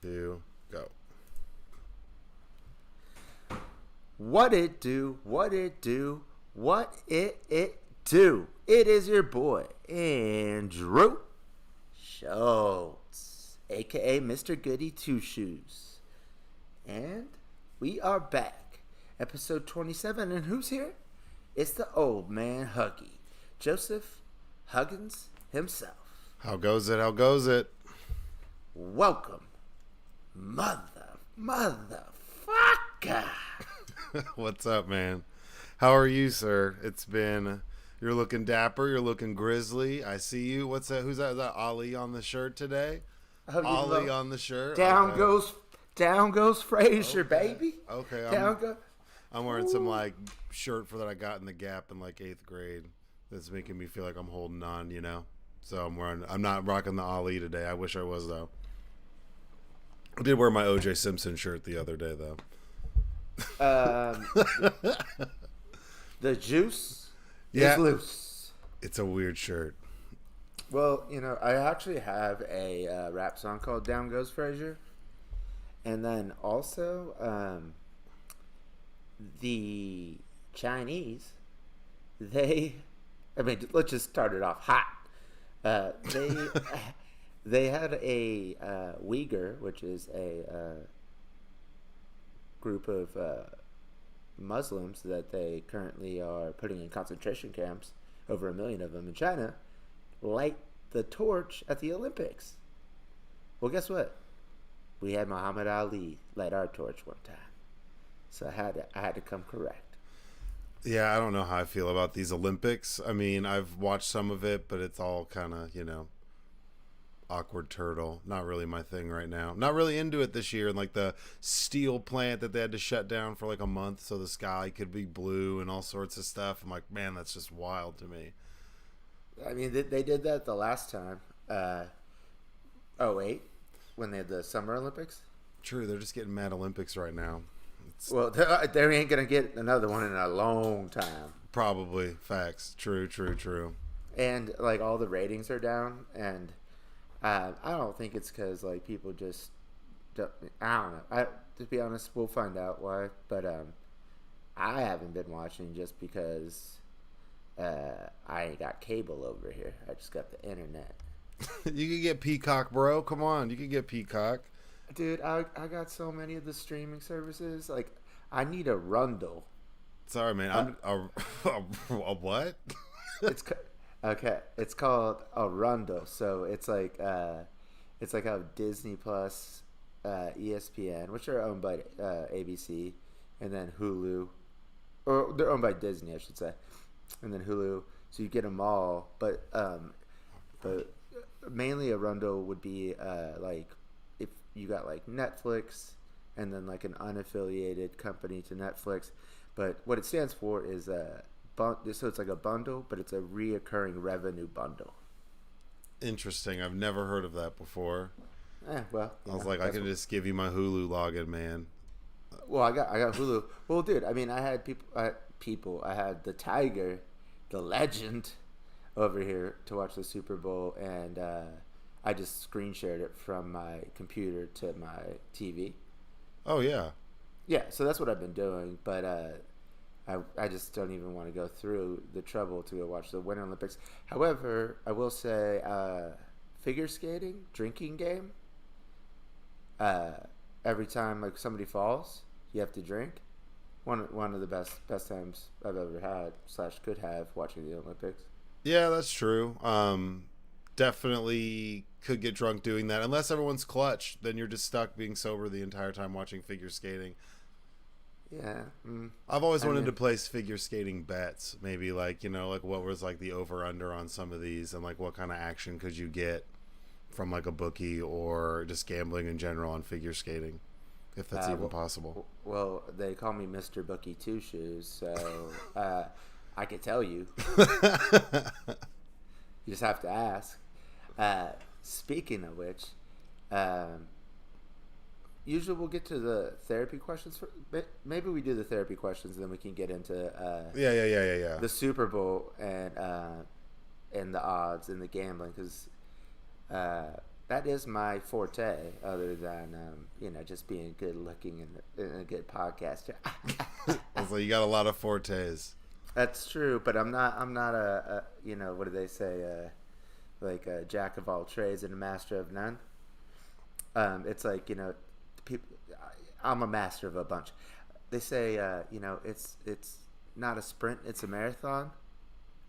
2, go. What it do, what it do, what it do. It is your boy, Andrew Schultz, a.k.a. Mr. Goody Two Shoes. And we are back. Episode 27, and who's here? It's the old man Huggy, Joseph Huggins himself. How goes it? How goes it? Welcome, motherfucker. What's up, man? How are you, sir? It's been... You're looking dapper. You're looking grizzly. I see you. What's that? Who's that? Is that Ollie on the shirt today? Ollie on the shirt. Down goes Frazier, baby. Okay. I'm wearing some like shirt that I got in the Gap in like 8th grade. That's making me feel like I'm holding on, you know. So I'm not rocking the Ollie today. I wish I was though. I did wear my O.J. Simpson shirt the other day though. The juice is loose. It's a weird shirt. Well, you know, I actually have a rap song called Down Goes Frazier. And then also, the Chinese, let's just start it off hot. They had a Uyghur, which is a group of Muslims that they currently are putting in concentration camps, over 1 million of them in China, light the torch at the Olympics. Well, guess what? We had Muhammad Ali light our torch one time, so I had to come correct. Yeah, I don't know how I feel about these Olympics. I mean, I've watched some of it, but it's all kind of, you know, awkward turtle. Not really my thing right now. Not really into it this year. And like the steel plant that they had to shut down for like a month so the sky could be blue and all sorts of stuff. I'm like, man, that's just wild to me. I mean, they did that the last time. 2008, when they had the Summer Olympics. True, they're just getting mad Olympics right now. Well, they ain't gonna get another one in a long time. Probably. Facts. True. And like all the ratings are down, and I don't think it's because like people just I don't know. To be honest, we'll find out why. But I haven't been watching just because I ain't got cable over here. I just got the internet. You can get Peacock, bro. Come on, you can get Peacock. Dude, I got so many of the streaming services. Like, I need a Rundle. Sorry, man. A what? It's called a Rundle. So it's like how Disney Plus, ESPN, which are owned by ABC, and then Hulu, or they're owned by Disney, I should say, and then Hulu. So you get them all, but mainly a Rundle would be like if you got like Netflix and then like an unaffiliated company to Netflix. But what it stands for is so it's like a bundle, but it's a reoccurring revenue bundle. Interesting. I've never heard of that before. Well, I was like, I can just give you my Hulu login, man. Well, I got Hulu. Well, dude, I mean, I had people. I had the Tiger, the legend, over here to watch the Super Bowl, and I just screen shared it from my computer to my TV. Oh yeah. Yeah, so that's what I've been doing, but I just don't even want to go through the trouble to go watch the Winter Olympics. However, I will say figure skating, drinking game. Every time like somebody falls, you have to drink. One of the best times I've ever had / could have watching the Olympics. Yeah, that's true. Definitely could get drunk doing that. Unless everyone's clutch, then you're just stuck being sober the entire time watching figure skating. Yeah. I've always wanted to place figure skating bets. Maybe like, you know, like what was like the over-under on some of these and like what kind of action could you get from like a bookie or just gambling in general on figure skating, if that's even possible. Well, they call me Mr. Bookie Two Shoes, so I could tell you. You just have to ask. Speaking of which, usually we'll get to the therapy questions. Maybe we do the therapy questions, and then we can get into Yeah. the Super Bowl and the odds and the gambling, because that is my forte. Other than just being good looking and a good podcaster. So you got a lot of fortes. That's true, but I'm not. I'm not what do they say? Like a jack of all trades and a master of none. It's like people. I'm a master of a bunch. They say it's not a sprint, it's a marathon.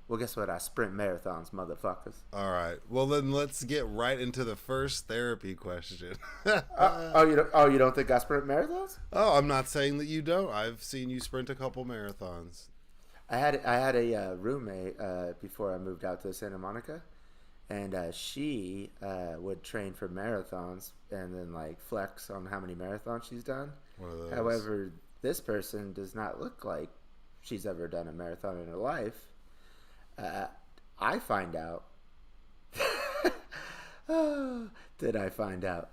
Well, guess what? I sprint marathons, motherfuckers. All right. Well, then let's get right into the first therapy question. You don't think I sprint marathons? Oh, I'm not saying that you don't. I've seen you sprint a couple marathons. I had a roommate before I moved out to Santa Monica, and she would train for marathons and then like flex on how many marathons she's done. One of those. However, this person does not look like she's ever done a marathon in her life. I find out. Did I find out?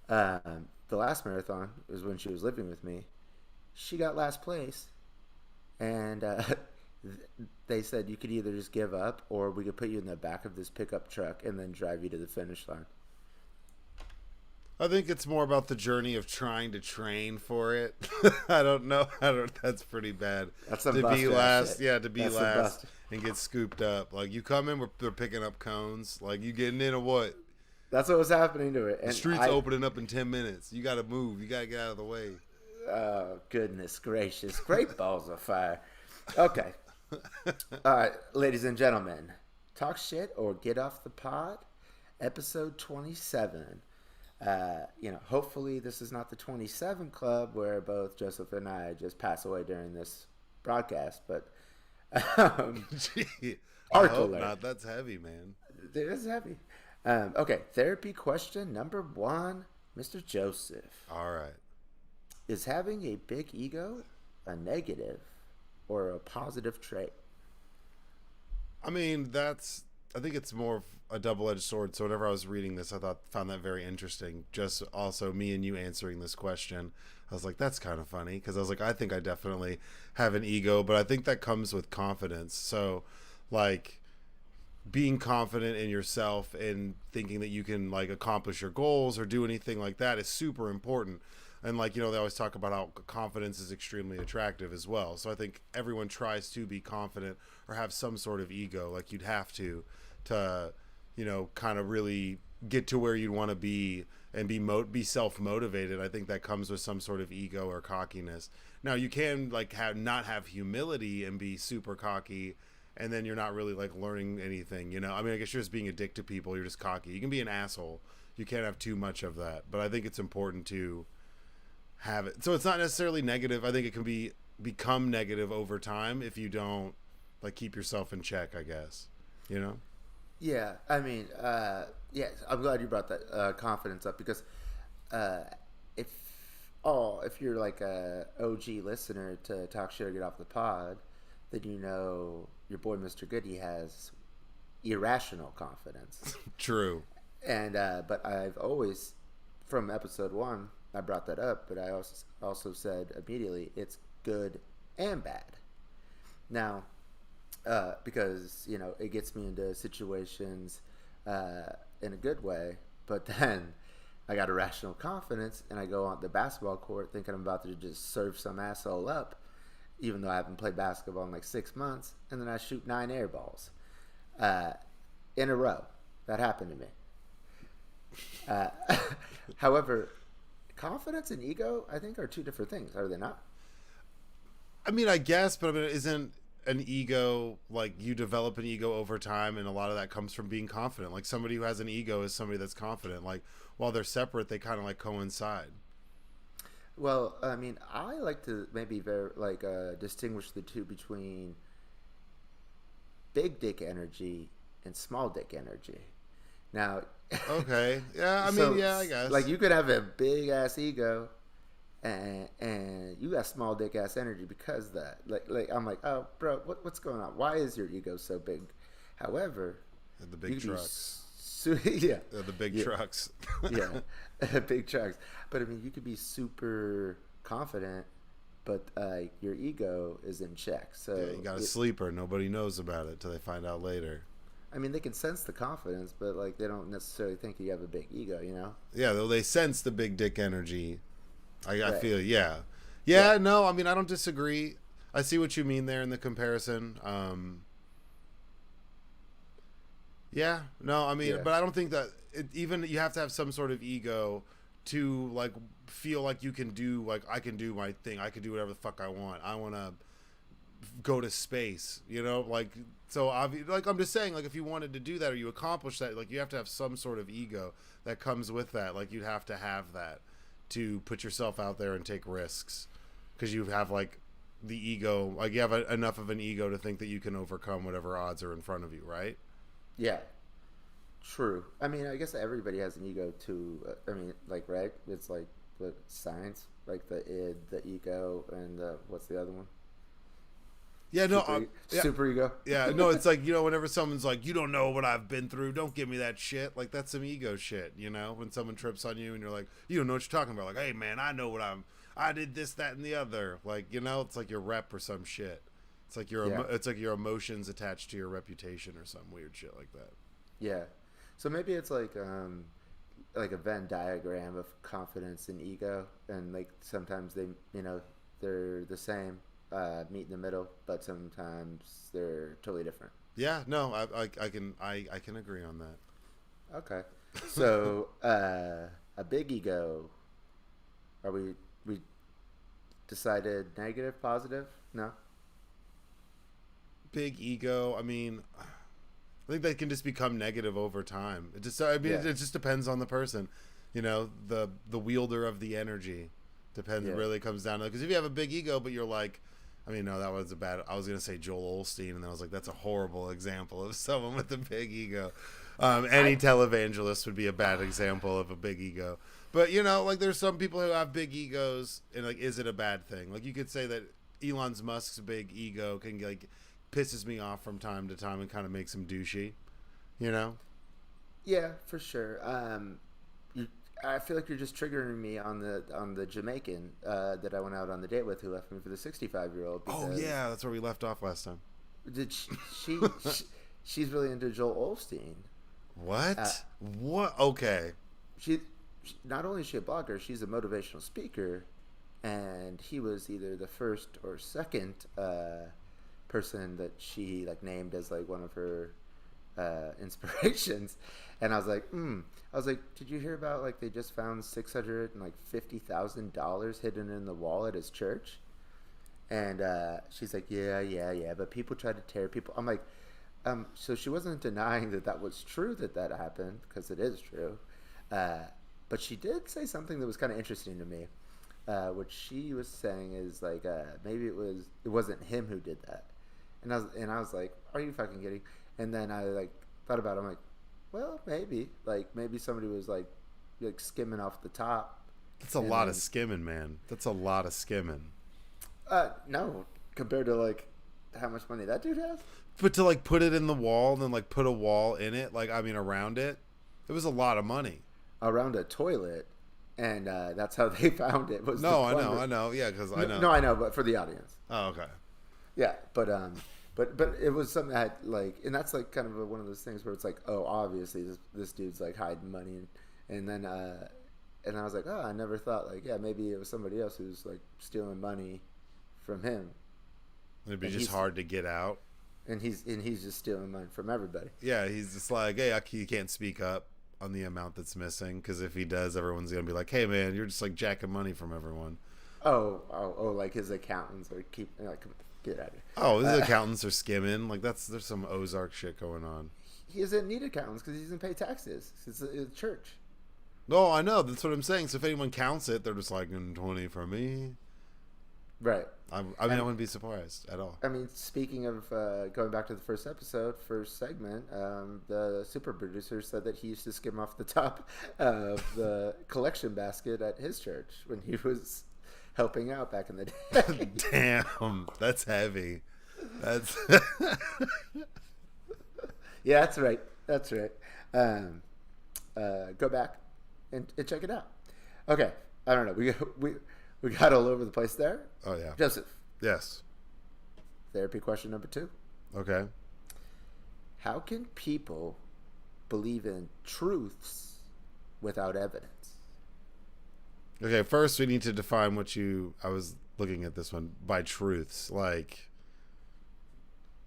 The last marathon was when she was living with me. She got last place, and they said you could either just give up or we could put you in the back of this pickup truck and then drive you to the finish line. I think it's more about the journey of trying to train for it. I don't know. That's pretty bad. That's some to be last. shit. Yeah, to be That's last and get scooped up. Like you come in, they're picking up cones. Like you getting in or what? That's what was happening to it. The street's opening up in 10 minutes. You got to move. You got to get out of the way. Oh, goodness gracious. Great balls of fire. Okay. All right, ladies and gentlemen. Talk shit or get off the pod. Episode 27. Hopefully this is not the 27 club where both Joseph and I just pass away during this broadcast, but Gee, I hope not. That's heavy, man. It is heavy. Okay, therapy question number 1, Mr. Joseph. All right. Is having a big ego a negative or a positive trait? I mean, I think it's more of a double-edged sword. So whenever I was reading this, found that very interesting. Just also me and you answering this question, I was like, that's kind of funny because I was like, I think I definitely have an ego, but I think that comes with confidence. So, like, being confident in yourself and thinking that you can like accomplish your goals or do anything like that is super important. And like, they always talk about how confidence is extremely attractive as well. So I think everyone tries to be confident or have some sort of ego. Like you'd have to kind of really get to where you'd want to be and be self-motivated. I think that comes with some sort of ego or cockiness. Now you can like not have humility and be super cocky, and then you're not really like learning anything. I mean, I guess you're just being a dick to people. You're just cocky. You can be an asshole. You can't have too much of that. But I think it's important to have it. So it's not necessarily negative. I think it can become negative over time if you don't like keep yourself in check, I guess. Yeah, I mean, yes, I'm glad you brought that confidence up because if you're like a OG listener to Talk Shit or Get Off the Pod, then your boy Mr. Goody has irrational confidence. True. And but I've always, from episode 1, I brought that up, but I also said immediately it's good and bad. Now, because it gets me into situations in a good way, but then I got irrational confidence and I go on the basketball court thinking I'm about to just serve some asshole up, even though I haven't played basketball in like 6 months, and then I shoot 9 air balls in a row. That happened to me. However, confidence and ego, I think, are 2 different things, are they not? I mean, I guess, but I mean, isn't an ego like you develop an ego over time, and a lot of that comes from being confident. Like somebody who has an ego is somebody that's confident. Like while they're separate, they kind of like coincide. Well, I mean, I like to maybe distinguish the 2 between big dick energy and small dick energy. Now, okay, yeah, I mean, yeah, I guess. Like you could have a big ass ego, and you got small dick ass energy because of that. Like I'm like, oh, bro, what's going on? Why is your ego so big? However, the big trucks. Yeah, the big trucks. Yeah, big trucks. But I mean, you could be super confident, but your ego is in check. So yeah, you got a sleeper. Nobody knows about it till they find out later. I mean, they can sense the confidence, but like they don't necessarily think you have a big ego, you know? Yeah, though they sense the big dick energy. I Right. feel, yeah. Yeah. Yeah, no, I mean, I don't disagree. I see what you mean there in the comparison. Yeah, no, I mean, Yeah. but I don't think that even you have to have some sort of ego to like feel like you can do like I can do my thing. I can do whatever the fuck I want. I want to go to space, you know, like so like I'm just saying like if you wanted to do that or you accomplish that, like you have to have some sort of ego that comes with that. Like you'd have to have that to put yourself out there and take risks because you have like the ego, like you have enough of an ego to think that you can overcome whatever odds are in front of you, right? Yeah. True. I mean, I guess everybody has an ego too. I mean, like, right? It's like the science, like the id, the ego, and what's the other one? Yeah, no, yeah, Super ego. yeah, no. It's like, you know, whenever someone's like, "You don't know what I've been through. Don't give me that shit." Like that's some ego shit, you know. When someone trips on you and you're like, "You don't know what you're talking about." Like, "Hey, man, I know what I did this, that, and the other." Like, you know, it's like your rep or some shit. It's like Yeah. it's like your emotions attached to your reputation or some weird shit like that. Yeah. So maybe it's like a Venn diagram of confidence and ego, and like sometimes they, you know, they're the same, meet in the middle, but sometimes they're totally different. Yeah, no, I can agree on that. Okay. So a big ego. Are we decided negative, positive? No. Big ego. I mean, I think that can just become negative over time. It just, I mean, Yeah. it just depends on the person. You know, the wielder of the energy depends. It Yeah. really comes down to because if you have a big ego, but you're like, I mean, no, that was a bad. I was gonna say Joel Osteen, and I was like, that's a horrible example of someone with a big ego. Any I televangelist would be a bad example of a big ego. But you know, like there's some people who have big egos, and like, is it a bad thing? Like you could say that Elon Musk's big ego can like pisses me off from time to time and kind of makes him douchey. You know? Yeah, for sure. You, I feel like you're just triggering me on the Jamaican that I went out on the date with, who left me for the 65-year-old Oh because yeah, that's where we left off last time. did she she's really into Joel Osteen. What? Uh, What? Okay. she, not only is she a blogger, she's a motivational speaker, and he was either the first or second person that she like named as like one of her inspirations. And I was like, did you hear about like they just found $650,000 hidden in the wall at his church? And she's like, yeah, but people try to tear people. I'm like, so she wasn't denying that that was true, that happened, because it is true. But she did say something that was kind of interesting to me. What she was saying is like, maybe it wasn't him who did that. And I was like, are you fucking kidding? And then I like thought about it. I'm like, well, maybe somebody was like skimming off the top. That's a And lot then, of skimming, man. That's a lot of skimming. no, compared to like how much money that dude has. But to like put it in the wall and then like put a wall in it, like I mean around it, it was a lot of money. Around a toilet, and that's how they found it. Was No, the plumber. I know, yeah, because I know. No, I know, but for the audience, Oh, okay. yeah. But it was something that like, and that's like kind of one of those things where it's like, oh, obviously this dude's like hiding money, and then and I was like, oh, I never thought like, yeah, maybe it was somebody else who's like stealing money from him, It'd be and just hard to get out. he's just stealing money from everybody. Yeah, he's just like, hey, he can't speak up on the amount that's missing because if he does, everyone's gonna be like, hey, man, you're just like jacking money from everyone. Oh, like his accountants are like, get out of here. Oh, his accountants are skimming. Like there's some Ozark shit going on. He doesn't need accountants because he doesn't pay taxes. It's a church. No, I know. That's what I'm saying. So if anyone counts it, they're just like 20 for me. Right. I mean, I wouldn't be surprised at all. I mean, speaking of going back to the first segment, the super producer said that he used to skim off the top of the collection basket at his church when he was helping out back in the day. Damn, that's heavy. That's Yeah, that's right. That's right. Go back and check it out. Okay. I don't know. We got all over the place there. oh yeah. Joseph, Yes. therapy question number 2. Okay. How can people believe in truths without evidence? Okay, first we need to define I was looking at this one by truths. Like,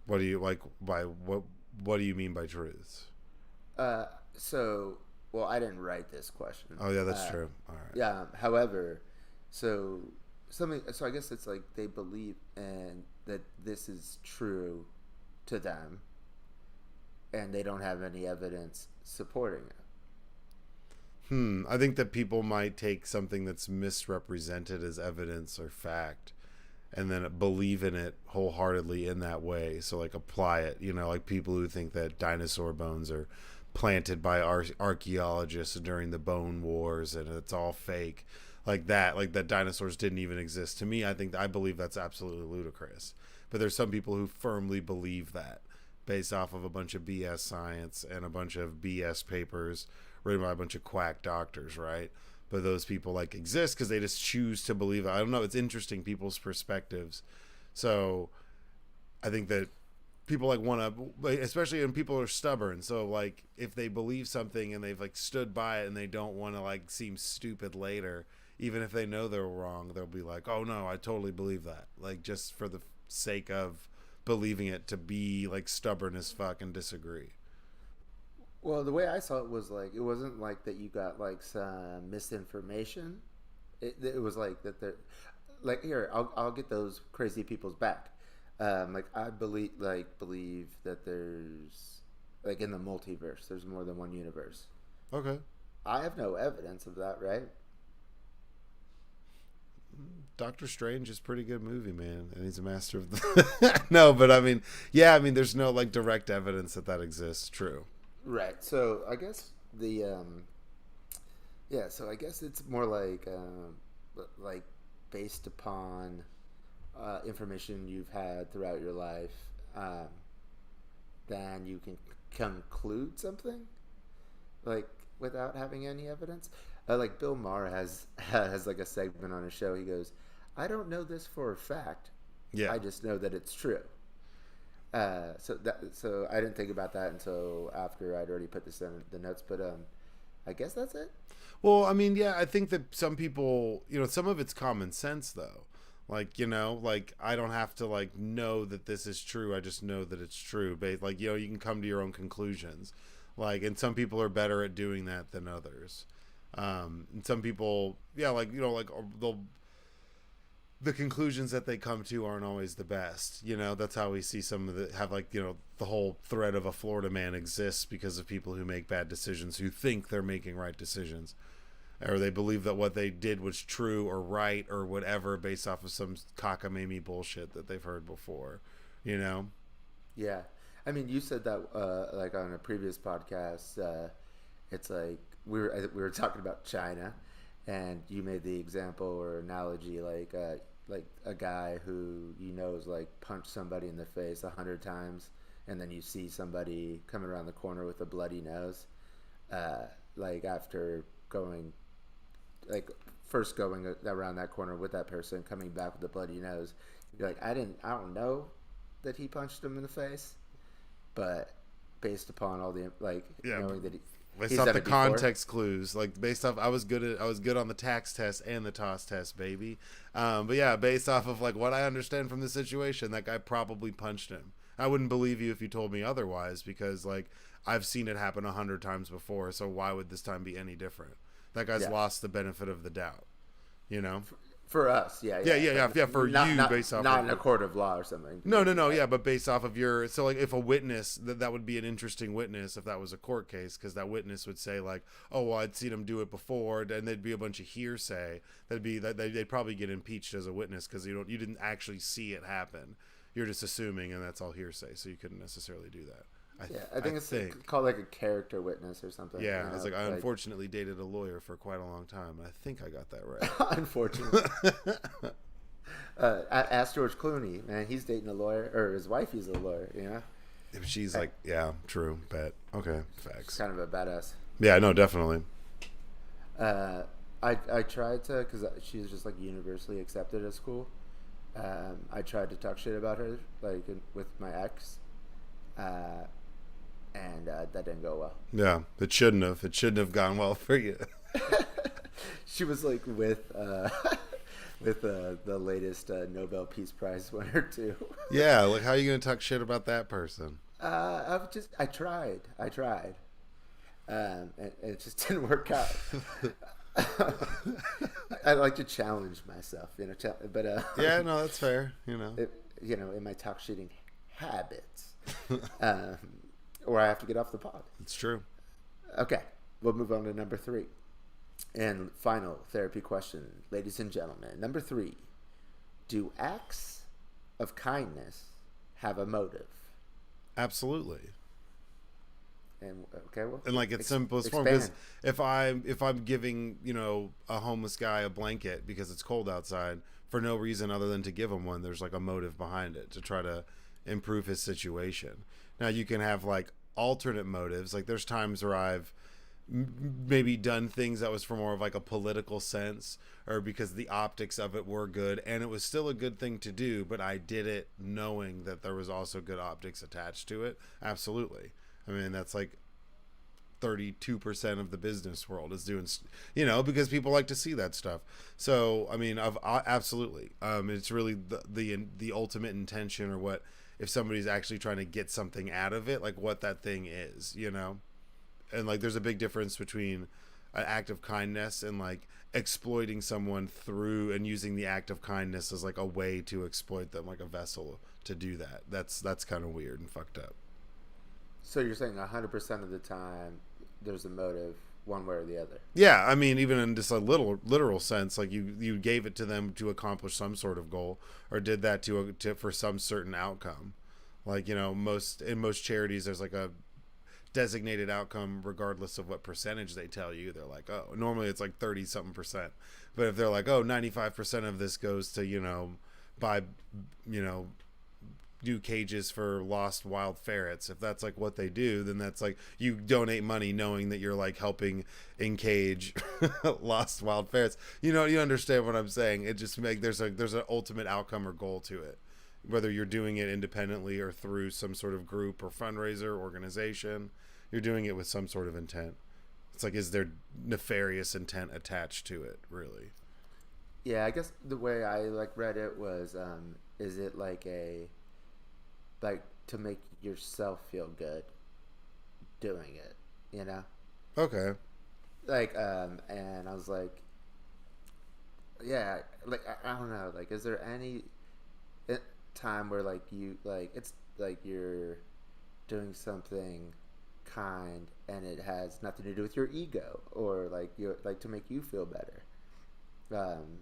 what do you like by what do you mean by truths? Uh, so, well, I didn't write this question. Oh yeah, that's true. All right. Yeah. However, so something. So I guess it's like they believe and that this is true to them, and they don't have any evidence supporting it. I think that people might take something that's misrepresented as evidence or fact and then believe in it wholeheartedly in that way. So like apply it, like people who think that dinosaur bones are planted by archaeologists during the bone wars and it's all fake. Like that dinosaurs didn't even exist. To me, I believe that's absolutely ludicrous. But there's some people who firmly believe that based off of a bunch of BS science and a bunch of BS papers written by a bunch of quack doctors, right? But those people like exist because they just choose to believe it. I don't know. It's interesting, people's perspectives. So I think that people like want to, especially when people are stubborn. So like if they believe something and they've like stood by it and they don't want to like seem stupid later, even if they know they're wrong, they'll be like, oh no, I totally believe that. Like just for the sake of believing it, to be like stubborn as fuck and disagree. Well, the way I saw it was like it wasn't like that you got like some misinformation. It was like that they're like here I'll get those crazy people's back. Like I believe that there's like in the multiverse there's more than one universe. Okay. I have no evidence of that, right? Doctor Strange is a pretty good movie, man, and he's a master of the no, but I mean, yeah, I mean there's no like direct evidence that exists. True. Right. So I guess yeah. So I guess it's more like based upon information you've had throughout your life, then you can conclude something like without having any evidence. Like Bill Maher has like a segment on his show. He goes, "I don't know this for a fact. Yeah. I just know that it's true." So I didn't think about that until after I'd already put this in the notes, but I guess that's it. Well, I mean, yeah, I think that some people, some of it's common sense though. Like, like I don't have to like know that this is true. I just know that it's true. Like, you can come to your own conclusions. Like, and some people are better at doing that than others. And some people, yeah, like, like the conclusions that they come to aren't always the best. That's how we see some of have like, the whole thread of a Florida man exists because of people who make bad decisions, who think they're making right decisions, or they believe that what they did was true or right or whatever based off of some cockamamie bullshit that they've heard before, Yeah. I mean, you said that like on a previous podcast, it's like we were talking about China, and you made the example or analogy like a guy who is like punched somebody in the face 100 times, and then you see somebody coming around the corner with a bloody nose, like after going like first going around that corner with that person coming back with a bloody nose, you're like I don't know that he punched him in the face, but based upon all the knowing that based off the context clues, like based off I was good on the tax test and the toss test, baby. But yeah, based off of like what I understand from the situation, that guy probably punched him. I wouldn't believe you if you told me otherwise, because like I've seen it happen 100 times before, so why would this time be any different? That guy's lost the benefit of the doubt, For us, yeah. For you, based off not in a court of law or something. No, yeah, but based off of so like if a witness, that would be an interesting witness if that was a court case, because that witness would say like, oh, well, I'd seen him do it before, and there'd be a bunch of hearsay. They'd probably get impeached as a witness because you didn't actually see it happen. You're just assuming, and that's all hearsay, so you couldn't necessarily do that. I think it's called like a character witness or something. Yeah, I was like, I unfortunately dated a lawyer for quite a long time, and I think I got that right. Unfortunately. Ask George Clooney, man. He's dating a lawyer, or his wife is a lawyer, She's like, yeah, true, bet. Okay, facts. She's kind of a badass. Yeah, no, definitely. I tried to, because she's just like universally accepted at school. I tried to talk shit about her, like with my ex. and that didn't go well. Yeah, it shouldn't have. It shouldn't have gone well for you. She was like with with the latest Nobel Peace Prize winner too. Yeah, like how are you gonna talk shit about that person? I tried, and it just didn't work out. I like to challenge myself, but Yeah, no, that's fair. in my talk shooting habits, um, or I have to get off the pod. It's true. Okay, we'll move on to number 3. And final therapy question, ladies and gentlemen. Number 3, do acts of kindness have a motive? Absolutely. And okay, well, In like its simplest form, because if I'm giving a homeless guy a blanket because it's cold outside for no reason other than to give him one, there's like a motive behind it to try to improve his situation. Now you can have like alternate motives. Like there's times where I've maybe done things that was for more of like a political sense, or because the optics of it were good and it was still a good thing to do, but I did it knowing that there was also good optics attached to it. Absolutely. I mean, that's like 32% of the business world is doing, because people like to see that stuff. So, I mean, absolutely. It's really the ultimate intention, or what, if somebody's actually trying to get something out of it, like what that thing is, and like there's a big difference between an act of kindness and like exploiting someone through and using the act of kindness as like a way to exploit them, like a vessel to do that. That's kind of weird and fucked up. So you're saying 100% of the time there's a motive one way or the other? Yeah, I mean, even in just a little literal sense, like you gave it to them to accomplish some sort of goal, or did that to for some certain outcome. Like in most charities, there's like a designated outcome regardless of what percentage they tell you. They're like, oh, normally it's like 30 something percent, but if they're like, oh, 95% of this goes to buy new cages for lost wild ferrets, if that's like what they do, then that's like you donate money knowing that you're like helping encage lost wild ferrets. You understand what I'm saying. It just there's an ultimate outcome or goal to it, whether you're doing it independently or through some sort of group or fundraiser organization. You're doing it with some sort of intent. It's like, is there nefarious intent attached to it, really? Yeah, I guess the way I read it was, is it like to make yourself feel good doing it, Okay. And I was like, yeah, I don't know, is there any time where it's like you're doing something kind and it has nothing to do with your ego, or to make you feel better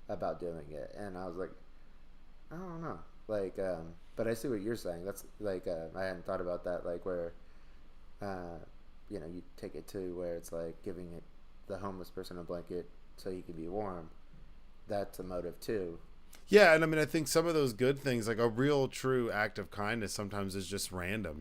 about doing it? And I was like, I don't know, but I see what you're saying. That's I hadn't thought about that, where you take it to where it's like giving the homeless person a blanket so he can be warm. That's a motive too. Yeah, and I mean, I think some of those good things, like a real true act of kindness, sometimes is just random,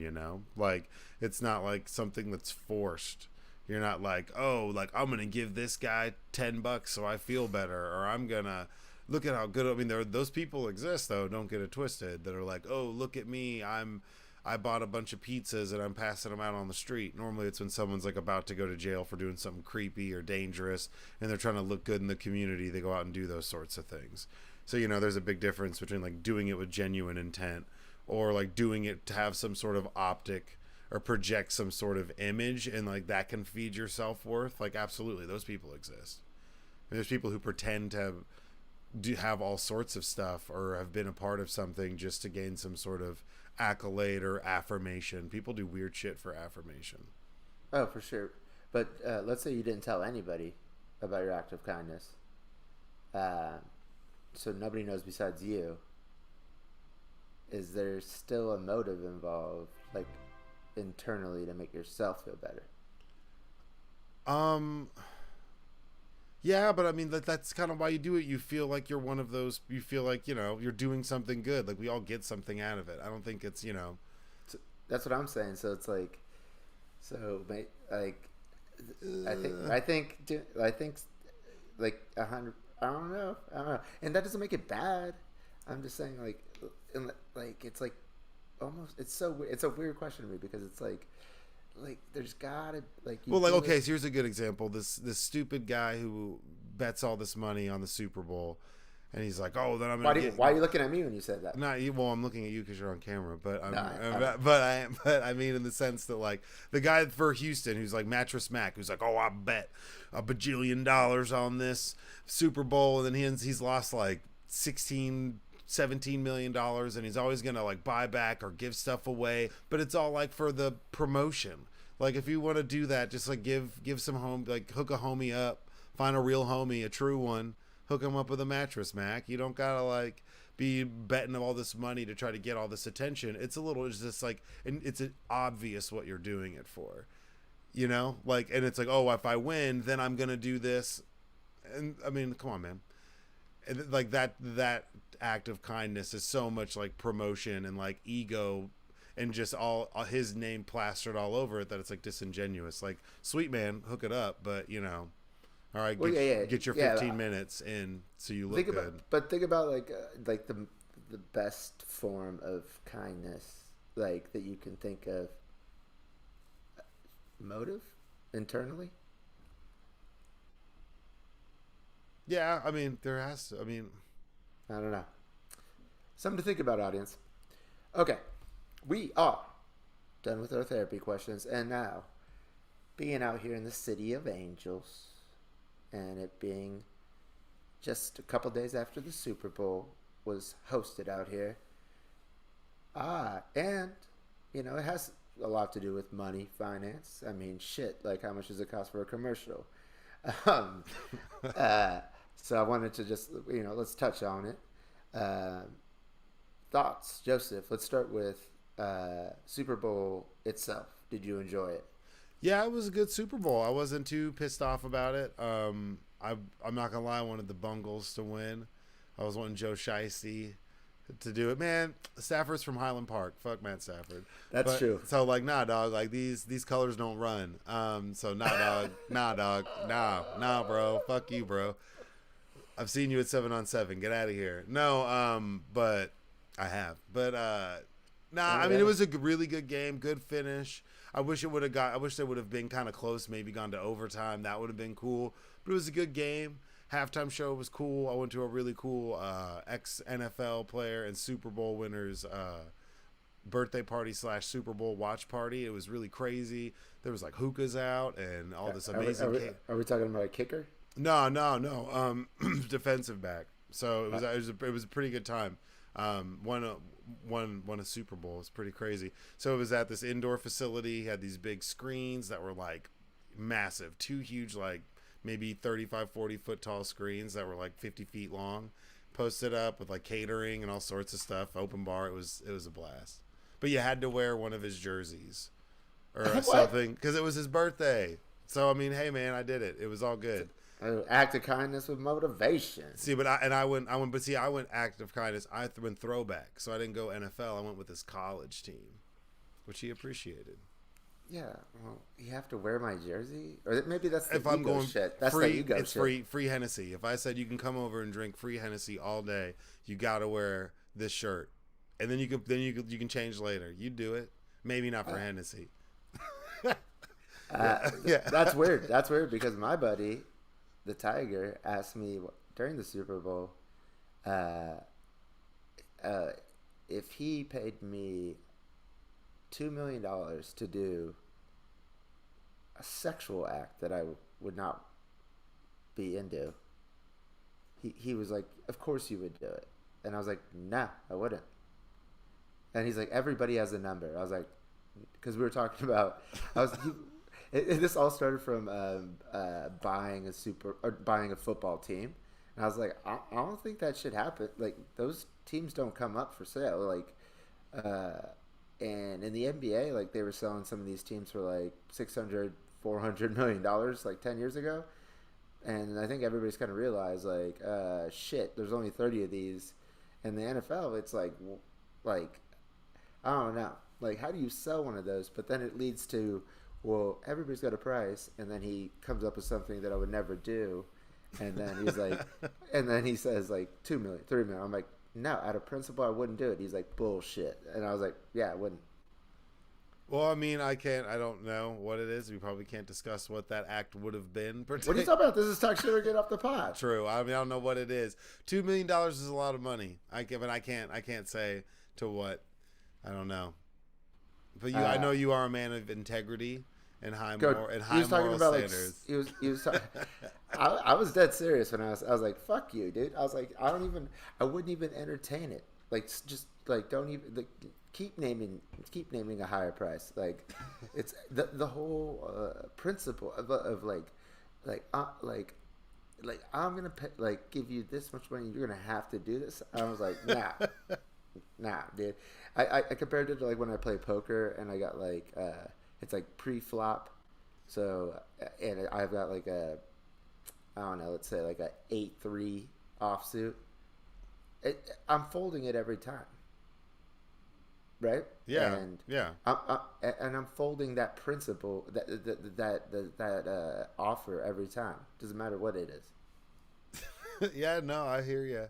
like it's not like something that's forced. You're not like, oh, like I'm gonna give this guy $10 so I feel better, or I'm gonna look at how good. I mean, those people exist, though. Don't get it twisted. That are like, oh, look at me, I bought a bunch of pizzas and I'm passing them out on the street. Normally it's when someone's like about to go to jail for doing something creepy or dangerous and they're trying to look good in the community. They go out and do those sorts of things. So, there's a big difference between like doing it with genuine intent, or like doing it to have some sort of optic or project some sort of image, and like that can feed your self-worth. Like, absolutely, those people exist. And there's people who pretend to have all sorts of stuff or have been a part of something just to gain some sort of accolade or affirmation. People do weird shit for affirmation. Oh, for sure. But let's say you didn't tell anybody about your act of kindness. So nobody knows besides you. Is there still a motive involved, internally, to make yourself feel better? Yeah, but I mean, that's kind of why you do it. You feel like you're one of those. You feel like you're doing something good. Like we all get something out of it. I don't think it's So that's what I'm saying. So it's like, I think like 100. I don't know. And that doesn't make it bad. I'm just saying it's like almost. It's a weird question to me, because it's like like there's gotta like you Well, like do okay, it. so here's a good example. This stupid guy who bets all this money on the Super Bowl, and he's like, "Oh, then I'm gonna get." Why are you looking at me when you said that? Not you. Well, I'm looking at you because you're on camera, but No, but I mean in the sense that like the guy for Houston who's like Mattress Mac, who's like, "Oh, I bet $1 bajillion on this Super Bowl," and then he's lost like 17 million dollars, and he's always gonna like buy back or give stuff away, but it's all like for the promotion. Like if you want to do that, just like give some home, like hook a homie up, find a real homie, a true one, hook him up with a Mattress Mac. You don't gotta like be betting all this money to try to get all this attention. It's just like, and it's obvious what you're doing it for, you know, like, and it's like, oh, if I win, then I'm gonna do this, and I mean, come on, man. And like that act of kindness is so much like promotion and like ego and just all his name plastered all over it that it's like disingenuous. Like, sweet man, hook it up, but you know, all right, get your 15 minutes in so you look good. Think about like the best form of kindness like that you can think of. Motive internally. Yeah, I mean, there has to. I mean, I don't know. Something to think about, audience. Okay, we are done with our therapy questions, and now, being out here in the city of angels, and it being just a couple days after the Super Bowl was hosted out here. And you know, it has a lot to do with money, finance. I mean, shit. Like, how much does it cost for a commercial? Um, so I wanted to just, you know, let's touch on it. Thoughts, Joseph? Let's start with Super Bowl itself. Did you enjoy it? Yeah, it was a good Super Bowl. I wasn't too pissed off about it. I'm not gonna lie, I wanted the Bungles to win. I was wanting Joe Shiesty to do it. Man, Stafford's from Highland Park. Fuck Matt Stafford. That's true. So like, nah, dog. Like these colors don't run. So nah, dog. Nah, dog. Nah, bro. Fuck you, bro. I've seen you at 7-on-7. Get out of here. No, but I have. But nah. I mean, it was a really good game. Good finish. I wish they would have been kind of close. Maybe gone to overtime. That would have been cool. But it was a good game. Halftime show was cool. I went to a really cool ex-NFL player and Super Bowl winners birthday party / Super Bowl watch party. It was really crazy. There was like hookahs out and all this amazing. Are we talking about a kicker? No. Defensive back. So it was a pretty good time. Won a Super Bowl. It's pretty crazy. So it was at this indoor facility. Had these big screens that were like massive, 2 huge like maybe 35, 40 foot tall screens that were like 50 feet long, posted up with like catering and all sorts of stuff. Open bar. It was a blast. But you had to wear one of his jerseys or something because it was his birthday. So I mean, hey man, I did it. It was all good. Act of kindness with motivation. See, but I went act of kindness. I went throwback, so I didn't go NFL. I went with his college team, which he appreciated. Yeah, well, you have to wear my jersey, or maybe that's the if I'm going shit. That's free, the ego it's shit. free Hennessy. If I said you can come over and drink free Hennessy all day, you got to wear this shirt, and then you can change later. You do it, maybe not for Hennessy. Yeah, that's weird. That's weird because my buddy, the Tiger, asked me during the Super Bowl, if he paid me $2 million to do a sexual act that I would not be into. He was like, "Of course you would do it," and I was like, "Nah, I wouldn't." And he's like, "Everybody has a number." I was like, because we were talking about, this all started from buying a football team, and I was like, I don't think that should happen. Like, those teams don't come up for sale. Like, and in the NBA, like, they were selling some of these teams for like $600-400 million like 10 years ago, and I think everybody's kind of realized like, shit, there's only 30 of these. In the NFL, it's like I don't know, like, how do you sell one of those? But then it leads to, well, everybody's got a price, and then he comes up with something that I would never do, and then he's like, and then he says like $2 million, $3 million. I'm like, no, out of principle, I wouldn't do it. He's like, bullshit, and I was like, yeah, I wouldn't. Well, I mean, I can't. I don't know what it is. We probably can't discuss what that act would have been. What are you talking about? This is talk shit or get off the pot. True. I mean, I don't know what it is. $2 million is a lot of money. But I can't. I can't say to what. I don't know. But I know you are a man of integrity and high moral standards. Like, he was. I was dead serious when I was like, "Fuck you, dude." I was like, I wouldn't even entertain it. Like, just like, don't even. Like, keep naming a higher price. Like, it's the whole principle of I'm gonna pay, like, give you this much money. You're gonna have to do this. I was like, nah, dude. I compared it to like when I play poker and I got like it's like pre-flop. So and I've got like I don't know, let's say like a 8-3 offsuit. I'm folding it every time. Right. Yeah. And yeah. I'm folding that principle, that offer every time. Doesn't matter what it is. Yeah. No, I hear you.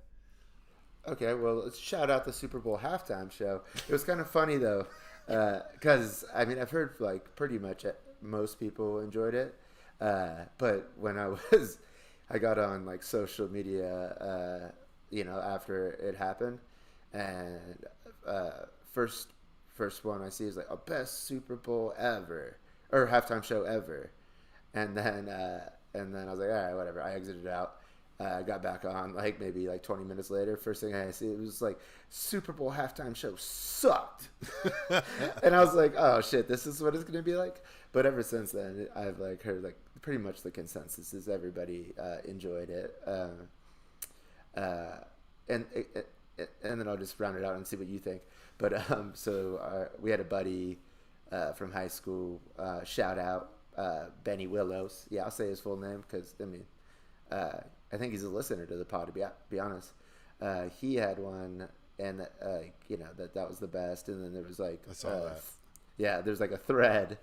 Okay. Well, let's shout out the Super Bowl halftime show. It was kind of funny though, because I mean I've heard like pretty much most people enjoyed it, but when I got on like social media, after it happened, and first one I see is like a best Super Bowl ever or halftime show ever, and then I was like, all right, whatever. I exited out. Got back on like maybe like 20 minutes later. First thing I see, it was like Super Bowl halftime show sucked, and I was like, oh shit, this is what it's gonna be like. But ever since then, I've like heard like pretty much the consensus is everybody enjoyed it, and then I'll just round it out and see what you think. But so we had a buddy from high school, shout out Benny Willows. Yeah, I'll say his full name because I mean. I think he's a listener to the pod, to be honest. He had one, and that was the best. And then there was like, I saw that. Yeah, there's like a thread,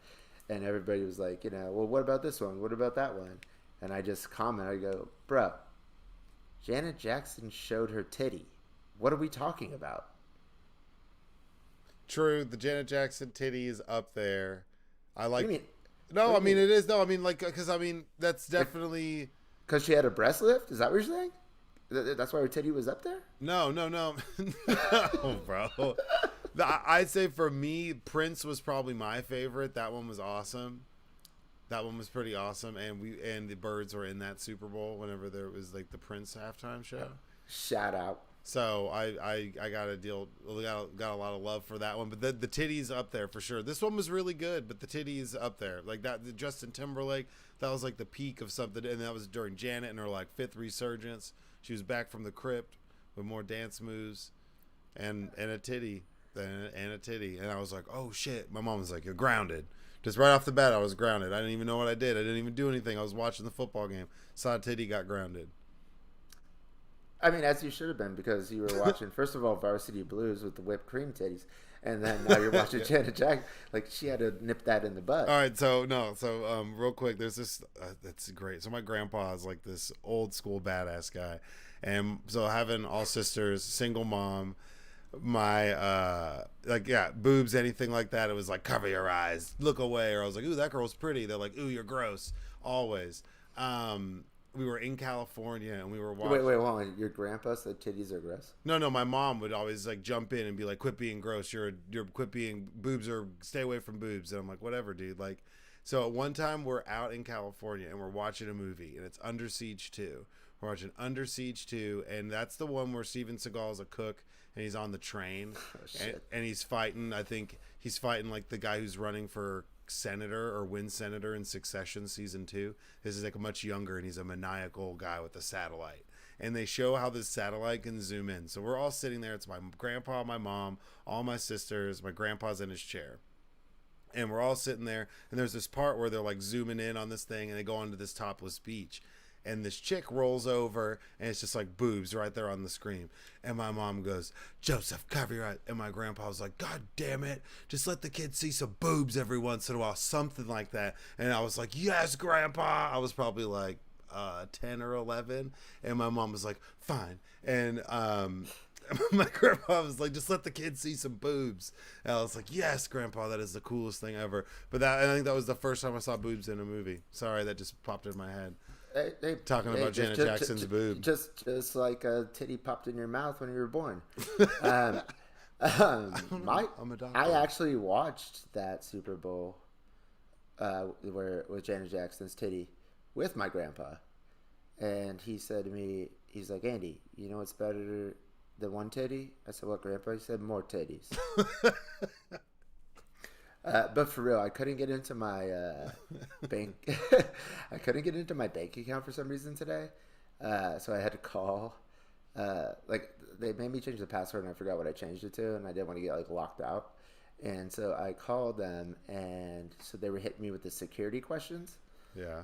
and everybody was like, well, what about this one? What about that one? And I just comment. I go, bro, Janet Jackson showed her titty. What are we talking about? True, the Janet Jackson titty is up there. I like. What do you mean? No, I mean it is. No, I mean like because I mean that's definitely. Because she had a breast lift? Is that what you're saying? That's why her titty was up there? No, no, bro. I'd say for me, Prince was probably my favorite. That one was awesome. That one was pretty awesome, and the Birds were in that Super Bowl whenever there was like the Prince halftime show. Shout out. So I got a lot of love for that one, but the titties up there for sure. This one was really good, but the titties up there, like that. The Justin Timberlake, that was like the peak of something, and that was during Janet and her like 5th resurgence. She was back from the crypt with more dance moves, and a titty, and I was like, oh shit. My mom was like, you're grounded. Just right off the bat, I was grounded. I didn't even know what I did. I didn't even do anything. I was watching the football game, saw a titty, got grounded. I mean, as you should have been, because you were watching, first of all, Varsity Blues with the whipped cream titties, and then now you're watching Janet Jackson. Like, she had to nip that in the butt. All right, so real quick, there's this, that's great. So my grandpa is like this old school badass guy, and so having all sisters, single mom, my boobs, anything like that, it was like, cover your eyes, look away, or I was like, ooh, that girl's pretty. They're like, ooh, you're gross, always. We were in California and we were watching. Wait, hold on. Your grandpa said titties are gross? No, my mom would always like jump in and be like, quit being gross. You're quit being boobs, or stay away from boobs. And I'm like, whatever, dude. Like, so at one time we're out in California and we're watching a movie and it's Under Siege 2. We're watching Under Siege 2, and that's the one where Steven Seagal's a cook and he's on the train and he's fighting. I think he's fighting like the guy who's running for senator or win senator in Succession season 2. This is like much younger, and he's a maniacal guy with a satellite, and they show how this satellite can zoom in. So we're all sitting there. It's my grandpa, my mom, all my sisters, my grandpa's in his chair, and we're all sitting there, and there's this part where they're like zooming in on this thing and they go onto this topless beach, and this chick rolls over and it's just like boobs right there on the screen. And my mom goes, Joseph, cover your eyes. And my grandpa was like, God damn it. Just let the kids see some boobs every once in a while. Something like that. And I was like, yes, grandpa. I was probably like 10 or 11. And my mom was like, fine. And My grandpa was like, just let the kids see some boobs. And I was like, yes, Grandpa, that is the coolest thing ever. But I think that was the first time I saw boobs in a movie. Sorry, that just popped in my head. Talking about Janet Jackson's boob. Just like a titty popped in your mouth when you were born. I'm a doctor. I actually watched that Super Bowl where with Janet Jackson's titty with my grandpa, and he said to me, he's like, Andy, you know what's better than one titty? I said, what, Grandpa? He said, more titties. But for real, I couldn't get into my bank. I couldn't get into my bank account for some reason today, so I had to call. Like they made me change the password, and I forgot what I changed it to, and I didn't want to get like locked out. And so I called them, and so they were hitting me with the security questions. Yeah.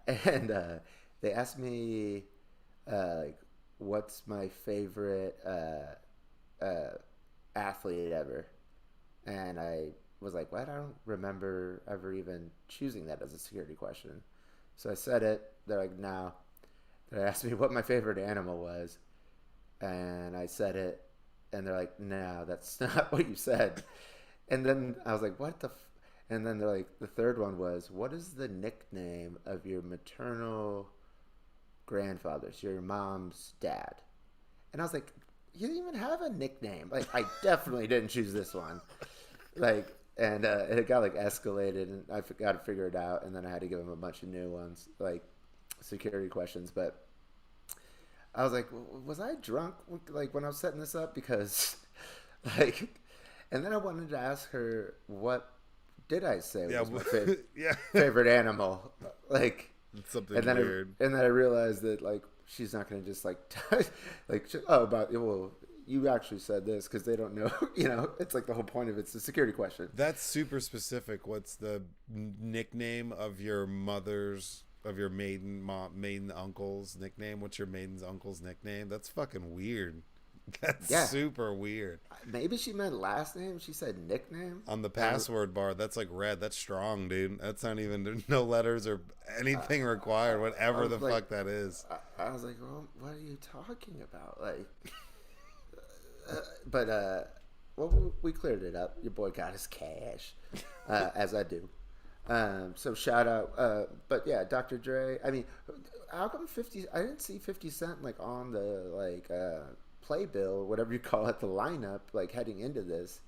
And they asked me, like, what's my favorite athlete ever? And I was like, what? I don't remember ever even choosing that as a security question. So I said it. They're like, no. They asked me what my favorite animal was. And I said it. And they're like, no, that's not what you said. And then I was like, what the and then they're like, the third one was, what is the nickname of your maternal grandfather's, your mom's dad? And I was like, you didn't even have a nickname. Like, I definitely didn't choose this one. Like, and it got like escalated, and I got to figure it out. And then I had to give them a bunch of new ones, like security questions. But I was like, was I drunk like when I was setting this up? Because like, and then I wanted to ask her, what did I say was my favorite animal? Like, it's something and then weird. And then I realized that like she's not going to just like well, you actually said this, because they don't know. You know, it's like the whole point of it's a security question. That's super specific. What's the nickname of your mother's, of your maiden uncle's nickname? What's your maiden's uncle's nickname? That's fucking weird. That's super weird. Maybe she meant last name. She said nickname. On the password bar, that's like red. That's strong, dude. That's not even, no letters or anything required, whatever the fuck that is. I was like, well, what are you talking about? Like, but well, we cleared it up. Your boy got his cash, as I do. So shout out. But yeah, Dr. Dre. I mean, how come 50? I didn't see 50 Cent like on the like playbill, whatever you call it, the lineup, like heading into this,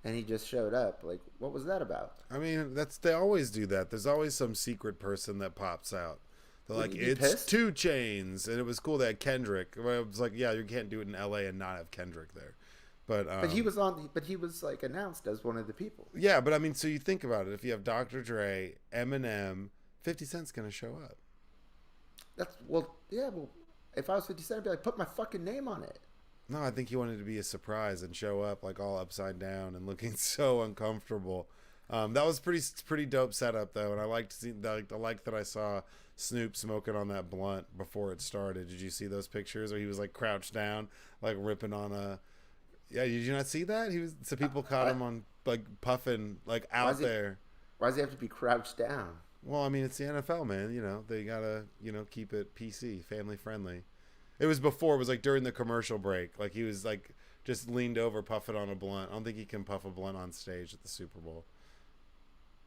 and he just showed up. Like, what was that about? I mean, they always do that. There's always some secret person that pops out. They're like, it's pissed? 2 Chainz, and it was cool they had Kendrick. It was like, yeah, you can't do it in L.A. and not have Kendrick there. But he was on. But he was like announced as one of the people. Yeah, but I mean, so you think about it. If you have Dr. Dre, Eminem, 50 Cent's gonna show up. Well, if I was 50 Cent, I'd be like, put my fucking name on it. No, I think he wanted to be a surprise and show up like all upside down and looking so uncomfortable. That was pretty dope setup though, and I liked that I saw Snoop smoking on that blunt before it started. Did you see those pictures where he was like crouched down, like ripping on a? Yeah, did you not see that? So people caught him on like puffing like out there. Why does he have to be crouched down? Well, I mean, it's the NFL, man. You know, they gotta keep it PC, family friendly. It was before. It was like during the commercial break. Like he was like just leaned over puffing on a blunt. I don't think he can puff a blunt on stage at the Super Bowl.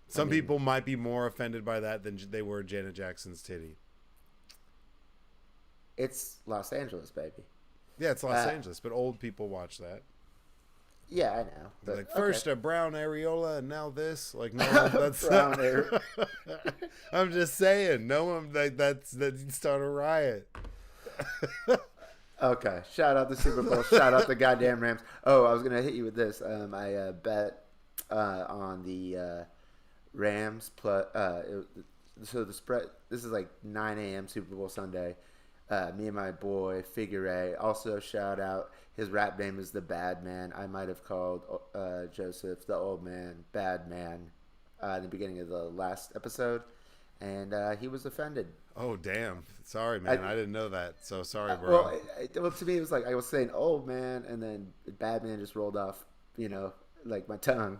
Some people might be more offended by that than they were Janet Jackson's titty. It's Los Angeles, baby. Yeah, it's Los Angeles, but old people watch that. Yeah, I know. But, like first a brown areola and now this. Like no, that's brown not. I'm just saying, no one that start a riot. Okay, shout out the Super Bowl. Shout out the goddamn Rams. Oh, I was gonna hit you with this. I bet on the Rams plus. So the spread. This is like 9 a.m. Super Bowl Sunday. Me and my boy Figure A. Also shout out. His rap name is the Bad Man. I might have called Joseph the Old Man Bad Man in the beginning of the last episode, and he was offended. Oh damn! Sorry, man. I didn't know that. So sorry, bro. Well, to me it was like I was saying old man, and then Bad Man just rolled off, like my tongue.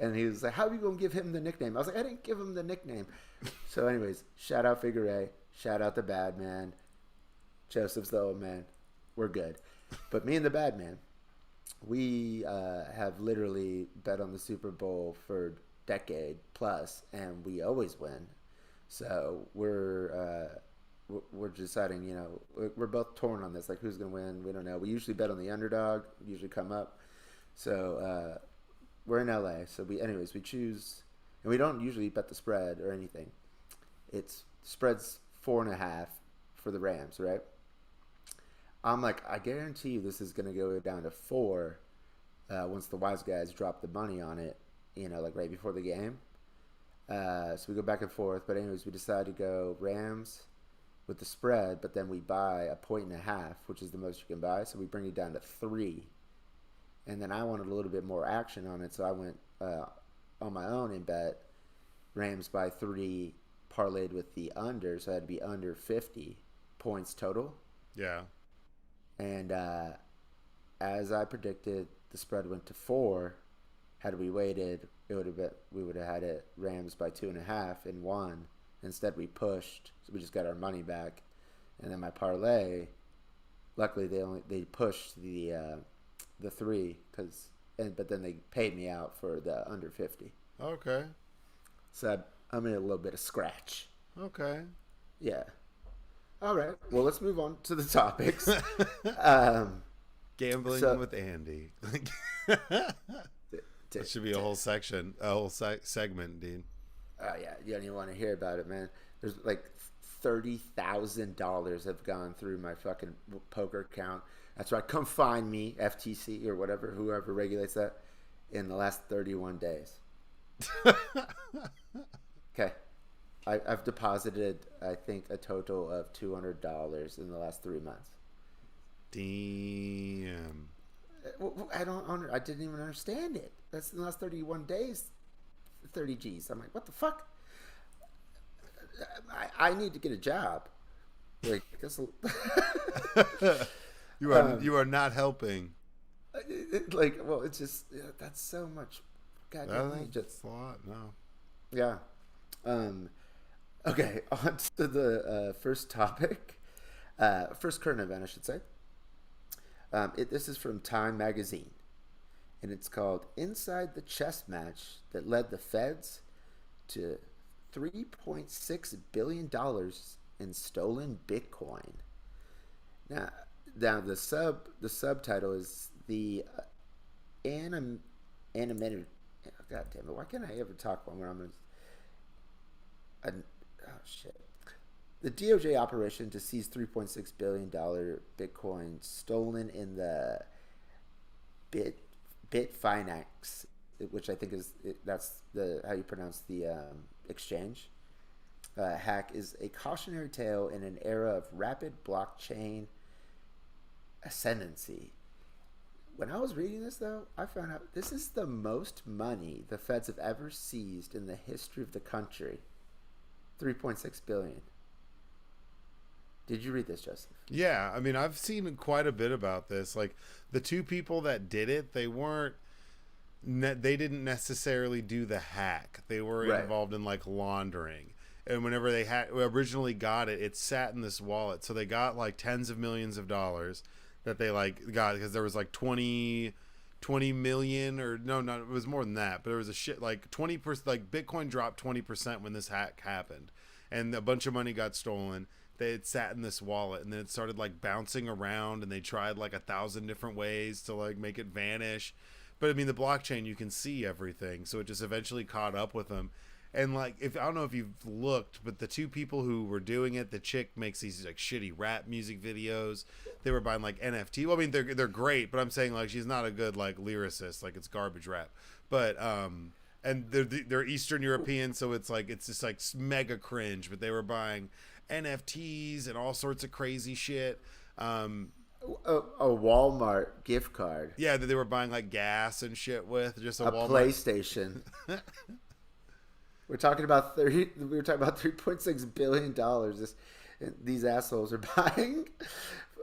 And he was like, how are you going to give him the nickname? I was like, I didn't give him the nickname. So anyways, shout out Figure A. Shout out the Bad Man. Joseph's the Old Man. We're good. But me and the bad man, we have literally bet on the Super Bowl for decade plus, and we always win. So we're deciding. We're both torn on this. Like, who's gonna win? We don't know. We usually bet on the underdog. We usually come up. So we're in LA. So we choose, and we don't usually bet the spread or anything. It's spreads 4.5 for the Rams, right? I'm like, I guarantee you this is gonna go down to 4 once the wise guys drop the money on it. Like right before the game. So we go back and forth. But anyways, we decide to go Rams with the spread, but then we buy a 1.5, which is the most you can buy. So we bring it down to 3. And then I wanted a little bit more action on it, so I went on my own and bet Rams by 3, parlayed with the under, so I had to be under 50 points total. Yeah. And as I predicted, the spread went to 4. Had we waited, we would have had it Rams by 2.5 and won. Instead, we pushed, so we just got our money back. And then my parlay, luckily they pushed the 3 but then they paid me out for the under 50. Okay. So I'm in a little bit of scratch. Okay. Yeah. All right. Well, let's move on to the topics. Gambling with Andy. That should be a whole section, a whole segment, Dean. Oh yeah, you don't even want to hear about it, man. There's like $30,000 have gone through my fucking poker account. That's right. Come find me, FTC or whatever, whoever regulates that, in the last 31 days. Okay. I've deposited, I think, a total of $200 in the last 3 months. Damn. I didn't even understand it. That's in the last 31 days, 30 G's. I'm like, what the fuck? I need to get a job. Like, you are not helping. It's just that's so much. Goddamn, just a lot. No. Yeah. Okay. On to the first topic. First current event, I should say. This is from Time Magazine, and it's called "Inside the Chess Match That Led the Feds to $3.6 billion in Stolen Bitcoin." Now the subtitle is the animated. God damn it! Why can't I ever talk when I'm oh shit. The DOJ operation to seize $3.6 billion Bitcoin stolen in the Bitfinex, which I think that's how you pronounce the exchange. Hack is a cautionary tale in an era of rapid blockchain ascendancy. When I was reading this, though, I found out this is the most money the feds have ever seized in the history of the country. $3.6 billion. Did you read this, Joseph? Yeah, I mean, I've seen quite a bit about this. Like, the 2 people that did it, they didn't necessarily do the hack. They were involved in like laundering. And whenever they originally got it, it sat in this wallet. So they got like tens of millions of dollars that they got because there was like 20 million or no, it was more than that. But there was a shit like 20%, like Bitcoin dropped 20% when this hack happened, and a bunch of money got stolen. It sat in this wallet, and then it started like bouncing around, and they tried like 1,000 different ways to like make it vanish. But I mean, the blockchain, you can see everything, so it just eventually caught up with them. And like, I don't know if you've looked, but the 2 people who were doing it, the chick makes these like shitty rap music videos. They were buying like NFT. Well, I mean, they're great, but I'm saying like she's not a good like lyricist. Like, it's garbage rap. But and they're Eastern European, so it's just like mega cringe. But they were buying NFTs and all sorts of crazy shit. A Walmart gift card. Yeah, that they were buying like gas and shit with just a Walmart. PlayStation. We're talking about $3.6 billion. These assholes are buying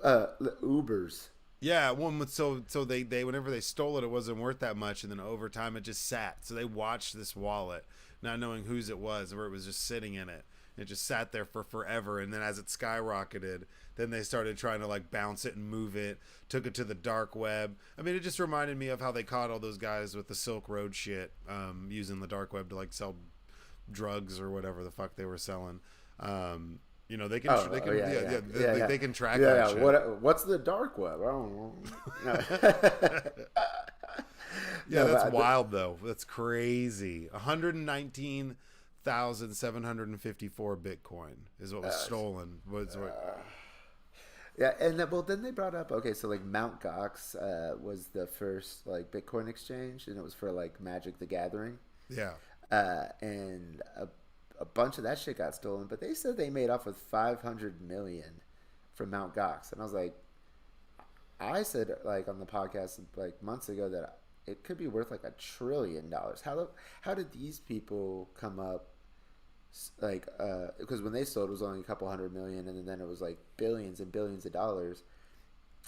Ubers. Yeah, so they whenever they stole it, it wasn't worth that much, and then over time it just sat. So they watched this wallet, not knowing whose it was, where it was just sitting in it. It just sat there for forever, and then as it skyrocketed, then they started trying to like bounce it and move it, took it to the dark web. I mean, it just reminded me of how they caught all those guys with the Silk Road shit, using the dark web to like sell drugs or whatever the fuck they were selling. You know, they can they can track that shit. What's the dark web? I don't know. Yeah, that's wild though. That's crazy. 119,754 Bitcoin is what was stolen. Yeah, and then they brought up, okay, so like Mt. Gox was the first like Bitcoin exchange, and it was for like Magic the Gathering. Yeah. And a bunch of that shit got stolen, but they said they made off with 500 million from Mt. Gox, and I was like, I said like on the podcast like months ago that it could be worth like $1 trillion. How did these people come up? Like, because when they sold, it was only a couple $100 million, and then it was like billions and billions of dollars.